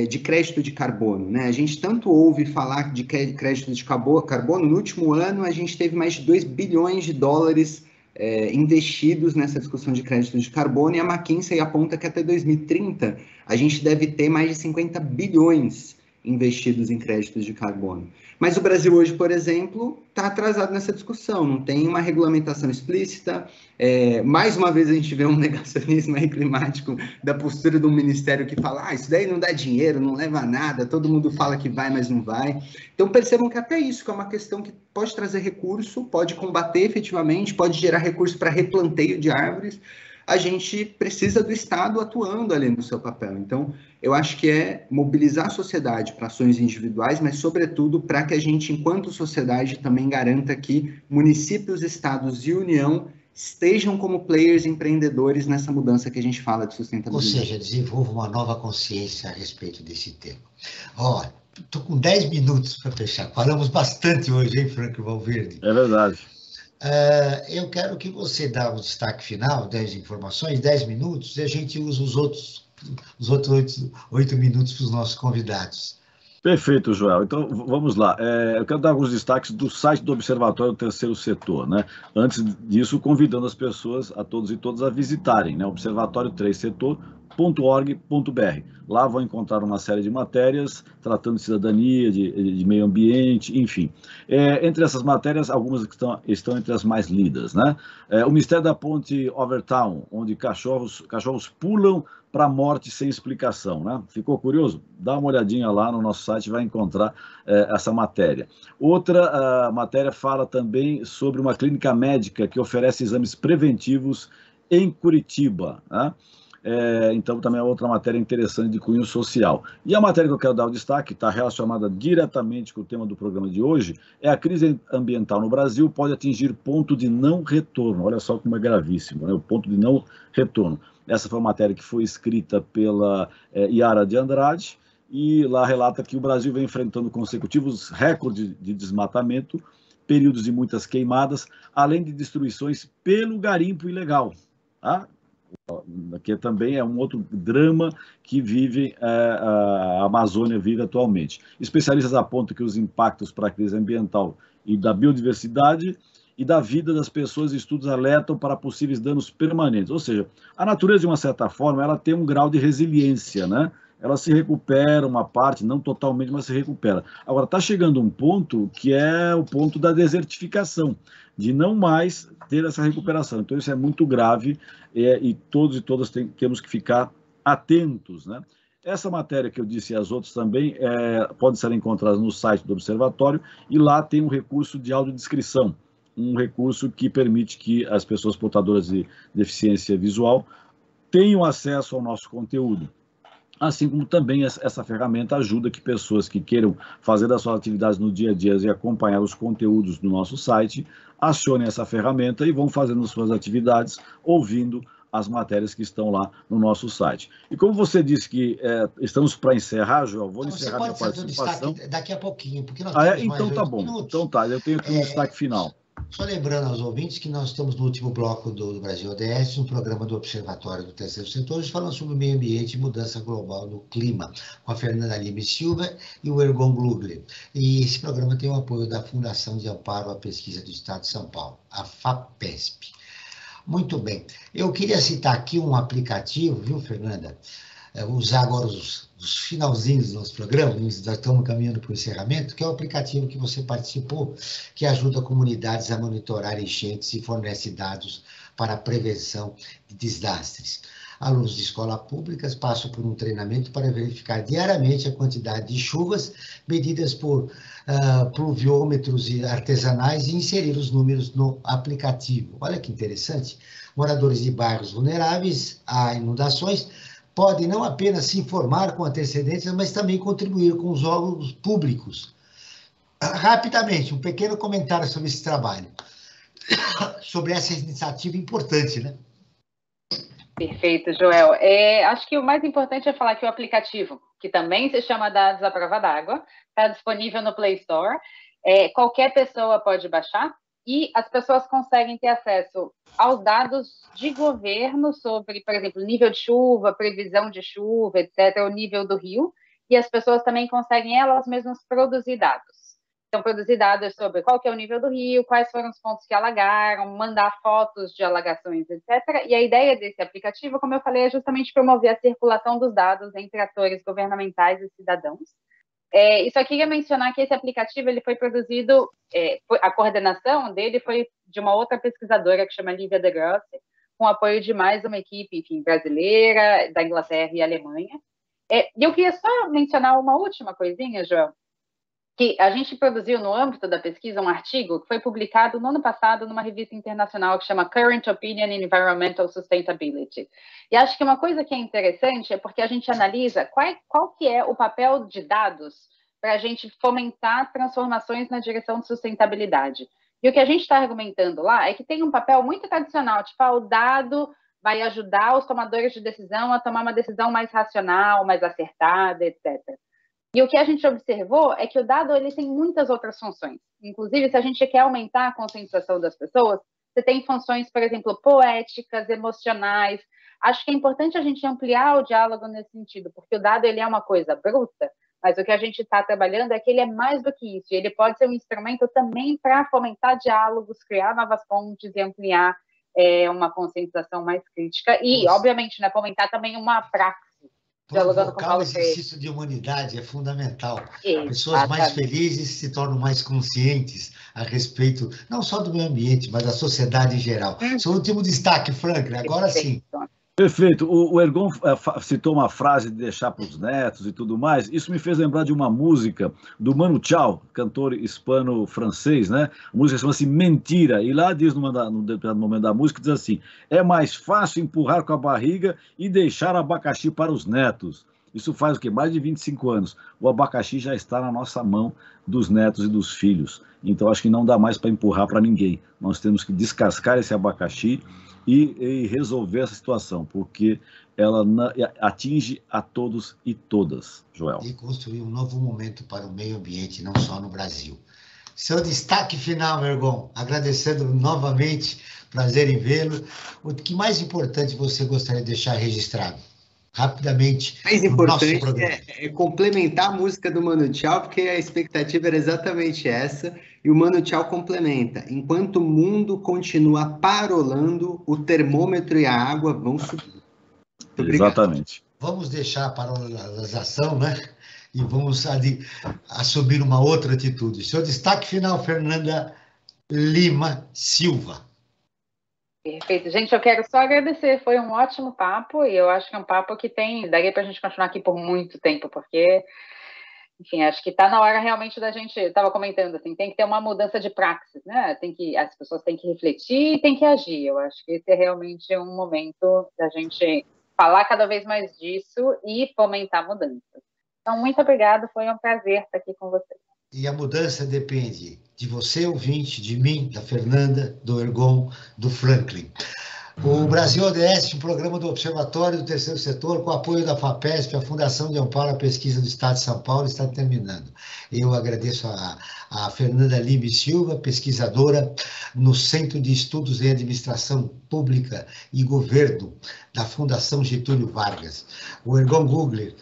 Speaker 4: de crédito de carbono, né? A gente tanto ouve falar de crédito de carbono, no último ano a gente teve mais de 2 bilhões de dólares investidos nessa discussão de crédito de carbono, e a McKinsey aponta que até 2030 a gente deve ter mais de 50 bilhões investidos em créditos de carbono. Mas o Brasil hoje, por exemplo, está atrasado nessa discussão, não tem uma regulamentação explícita. Mais uma vez a gente vê um negacionismo aí climático da postura do ministério que fala, isso daí não dá dinheiro, não leva a nada, todo mundo fala que vai, mas não vai. Então percebam que até isso que é uma questão que pode trazer recurso, pode combater efetivamente, pode gerar recurso para replanteio de árvores. A gente precisa do Estado atuando ali no seu papel. Então, eu acho que é mobilizar a sociedade para ações individuais, mas, sobretudo, para que a gente, enquanto sociedade, também garanta que municípios, estados e União estejam como players empreendedores nessa mudança que a gente fala de sustentabilidade.
Speaker 2: Ou seja, desenvolva uma nova consciência a respeito desse tema. Estou com 10 minutos para fechar. Falamos bastante hoje, hein, Franco Valverde?
Speaker 5: É verdade.
Speaker 2: Eu quero que você dê o destaque final, 10 informações, 10 minutos, e a gente usa os outros 8 minutos para os nossos convidados.
Speaker 5: Perfeito, Joel. Então, vamos lá. Eu quero dar alguns destaques do site do Observatório do Terceiro Setor, né? Antes disso, convidando as pessoas, a todos e todas, a visitarem, né? observatório3setor.org.br. Lá vão encontrar uma série de matérias tratando de cidadania, de meio ambiente, enfim. Entre essas matérias, algumas que estão entre as mais lidas, né? O mistério da ponte Overtown, onde cachorros pulam para a morte sem explicação, né? Ficou curioso? Dá uma olhadinha lá no nosso site, vai encontrar essa matéria. Outra matéria fala também sobre uma clínica médica que oferece exames preventivos em Curitiba, né? Então, também é outra matéria interessante de cunho social. E a matéria que eu quero dar o destaque, está relacionada diretamente com o tema do programa de hoje, é a crise ambiental no Brasil pode atingir ponto de não retorno. Olha só como é gravíssimo, né? O ponto de não retorno. Essa foi uma matéria que foi escrita pela Yara de Andrade, e lá relata que o Brasil vem enfrentando consecutivos recordes de desmatamento, períodos de muitas queimadas, além de destruições pelo garimpo ilegal, tá? Que também é um outro drama que a Amazônia vive atualmente. Especialistas apontam que os impactos para a crise ambiental e da biodiversidade e da vida das pessoas, estudos alertam para possíveis danos permanentes. Ou seja, a natureza, de uma certa forma, ela tem um grau de resiliência, né? Ela se recupera uma parte, não totalmente, mas se recupera. Agora, está chegando um ponto que é o ponto da desertificação, de não mais ter essa recuperação. Então, isso é muito grave e todos e todas temos que ficar atentos, né? Essa matéria que eu disse e as outras também podem ser encontradas no site do Observatório, e lá tem um recurso de audiodescrição, um recurso que permite que as pessoas portadoras de deficiência visual tenham acesso ao nosso conteúdo. Assim como também essa ferramenta ajuda que pessoas que queiram fazer as suas atividades no dia a dia e acompanhar os conteúdos do nosso site, acionem essa ferramenta e vão fazendo as suas atividades, ouvindo as matérias que estão lá no nosso site. E como você disse que estamos para encerrar, Joel, vou encerrar minha participação.
Speaker 2: Daqui a pouquinho, porque nós temos
Speaker 5: então tá bom.
Speaker 2: minutos.
Speaker 5: Então tá, eu tenho aqui um destaque final.
Speaker 2: Só lembrando aos ouvintes que nós estamos no último bloco do Brasil ODS, no programa do Observatório do Terceiro Setor, falando sobre o meio ambiente e mudança global do clima, com a Fernanda Lima Silva e o Ergon Glugler. E esse programa tem o apoio da Fundação de Amparo à Pesquisa do Estado de São Paulo, a FAPESP. Muito bem. Eu queria citar aqui um aplicativo, viu, Fernanda? Vou usar agora os finalzinhos do nosso programa, nós estamos caminhando para o encerramento, que é o aplicativo que você participou, que ajuda comunidades a monitorar enchentes e fornece dados para a prevenção de desastres. Alunos de escolas públicas passam por um treinamento para verificar diariamente a quantidade de chuvas medidas por pluviômetros artesanais e inserir os números no aplicativo. Olha que interessante. Moradores de bairros vulneráveis a inundações podem não apenas se informar com antecedência, mas também contribuir com os órgãos públicos. Rapidamente, um pequeno comentário sobre esse trabalho, sobre essa iniciativa importante, né?
Speaker 3: Perfeito, Joel. Acho que o mais importante é falar que o aplicativo, que também se chama Dados à Prova d'Água, está disponível no Play Store. Qualquer pessoa pode baixar e as pessoas conseguem ter acesso aos dados de governo sobre, por exemplo, nível de chuva, previsão de chuva, etc., o nível do rio, e as pessoas também conseguem elas mesmas produzir dados. Então, produzir dados sobre qual que é o nível do rio, quais foram os pontos que alagaram, mandar fotos de alagações, etc. E a ideia desse aplicativo, como eu falei, é justamente promover a circulação dos dados entre atores governamentais e cidadãos. E só queria mencionar que esse aplicativo ele foi produzido, a coordenação dele foi de uma outra pesquisadora que chama Lívia de Grossi, com apoio de mais uma equipe, enfim, brasileira, da Inglaterra e Alemanha. E eu queria só mencionar uma última coisinha, João, que a gente produziu no âmbito da pesquisa um artigo que foi publicado no ano passado numa revista internacional que chama Current Opinion in Environmental Sustainability. E acho que uma coisa que é interessante é porque a gente analisa qual que é o papel de dados para a gente fomentar transformações na direção de sustentabilidade. E o que a gente está argumentando lá é que tem um papel muito tradicional, tipo, o dado vai ajudar os tomadores de decisão a tomar uma decisão mais racional, mais acertada, etc. E o que a gente observou é que o dado ele tem muitas outras funções. Inclusive, se a gente quer aumentar a conscientização das pessoas, você tem funções, por exemplo, poéticas, emocionais. Acho que é importante a gente ampliar o diálogo nesse sentido, porque o dado ele é uma coisa bruta, mas o que a gente está trabalhando é que ele é mais do que isso. Ele pode ser um instrumento também para fomentar diálogos, criar novas pontes e ampliar uma conscientização mais crítica. E, obviamente, né, fomentar também uma praxis.
Speaker 2: Provocar o exercício de humanidade é fundamental. Pessoas mais felizes se tornam mais conscientes a respeito, não só do meio ambiente, mas da sociedade em geral. Seu último destaque, Franklin, agora sim.
Speaker 5: Perfeito. O Ergon citou uma frase de deixar para os netos e tudo mais. Isso me fez lembrar de uma música do Manu Chao, cantor hispano-francês, né? A música chama-se Mentira. E lá diz, no determinado momento da música, diz assim: é mais fácil empurrar com a barriga e deixar abacaxi para os netos. Isso faz o quê? Mais de 25 anos. O abacaxi já está na nossa mão dos netos e dos filhos. Então, acho que não dá mais para empurrar para ninguém. Nós temos que descascar esse abacaxi e resolver essa situação, porque ela atinge a todos e todas, Joel.
Speaker 2: E construir um novo momento para o meio ambiente, não só no Brasil. Seu destaque final, Ergon, agradecendo novamente, prazer em vê-lo. O que mais importante você gostaria de deixar registrado? Rapidamente.
Speaker 4: Mais importante é complementar a música do Manu Chao, porque a expectativa era exatamente essa, e o Manu Chao complementa: enquanto o mundo continua parolando, o termômetro e a água vão subir.
Speaker 5: Exatamente.
Speaker 2: Vamos deixar a paralisação, né? E vamos assumir uma outra atitude. Seu destaque final, Fernanda Lima Silva.
Speaker 3: Perfeito. Gente, eu quero só agradecer. Foi um ótimo papo e eu acho que é um papo que daria para a gente continuar aqui por muito tempo, porque, enfim, acho que está na hora realmente da gente, estava comentando, assim, tem que ter uma mudança de praxis, né? As pessoas têm que refletir e têm que agir. Eu acho que esse é realmente um momento da gente falar cada vez mais disso e fomentar mudanças. Então, muito obrigada, foi um prazer estar aqui com vocês.
Speaker 2: E a mudança depende de você, ouvinte, de mim, da Fernanda, do Ergon, do Franklin. O Brasil ODS, um programa do Observatório do Terceiro Setor, com apoio da FAPESP, a Fundação de Amparo à Pesquisa do Estado de São Paulo, está terminando. Eu agradeço a Fernanda Lima Silva, pesquisadora no Centro de Estudos em Administração Pública e Governo da Fundação Getúlio Vargas. O Ergon Gugler,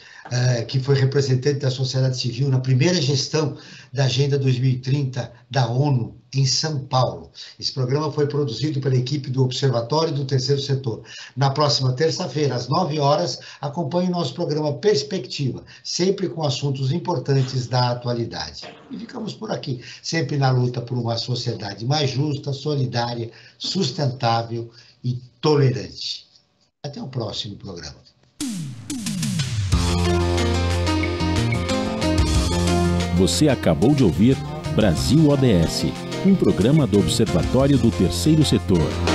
Speaker 2: que foi representante da sociedade civil na primeira gestão da Agenda 2030 da ONU em São Paulo. Esse programa foi produzido pela equipe do Observatório do Terceiro Setor. Na próxima terça-feira, às 9 horas, acompanhe o nosso programa Perspectiva, sempre com assuntos importantes da atualidade. E ficamos por aqui, sempre na luta por uma sociedade mais justa, solidária, sustentável e tolerante. Até o próximo programa.
Speaker 1: Você acabou de ouvir Brasil ODS, um programa do Observatório do Terceiro Setor.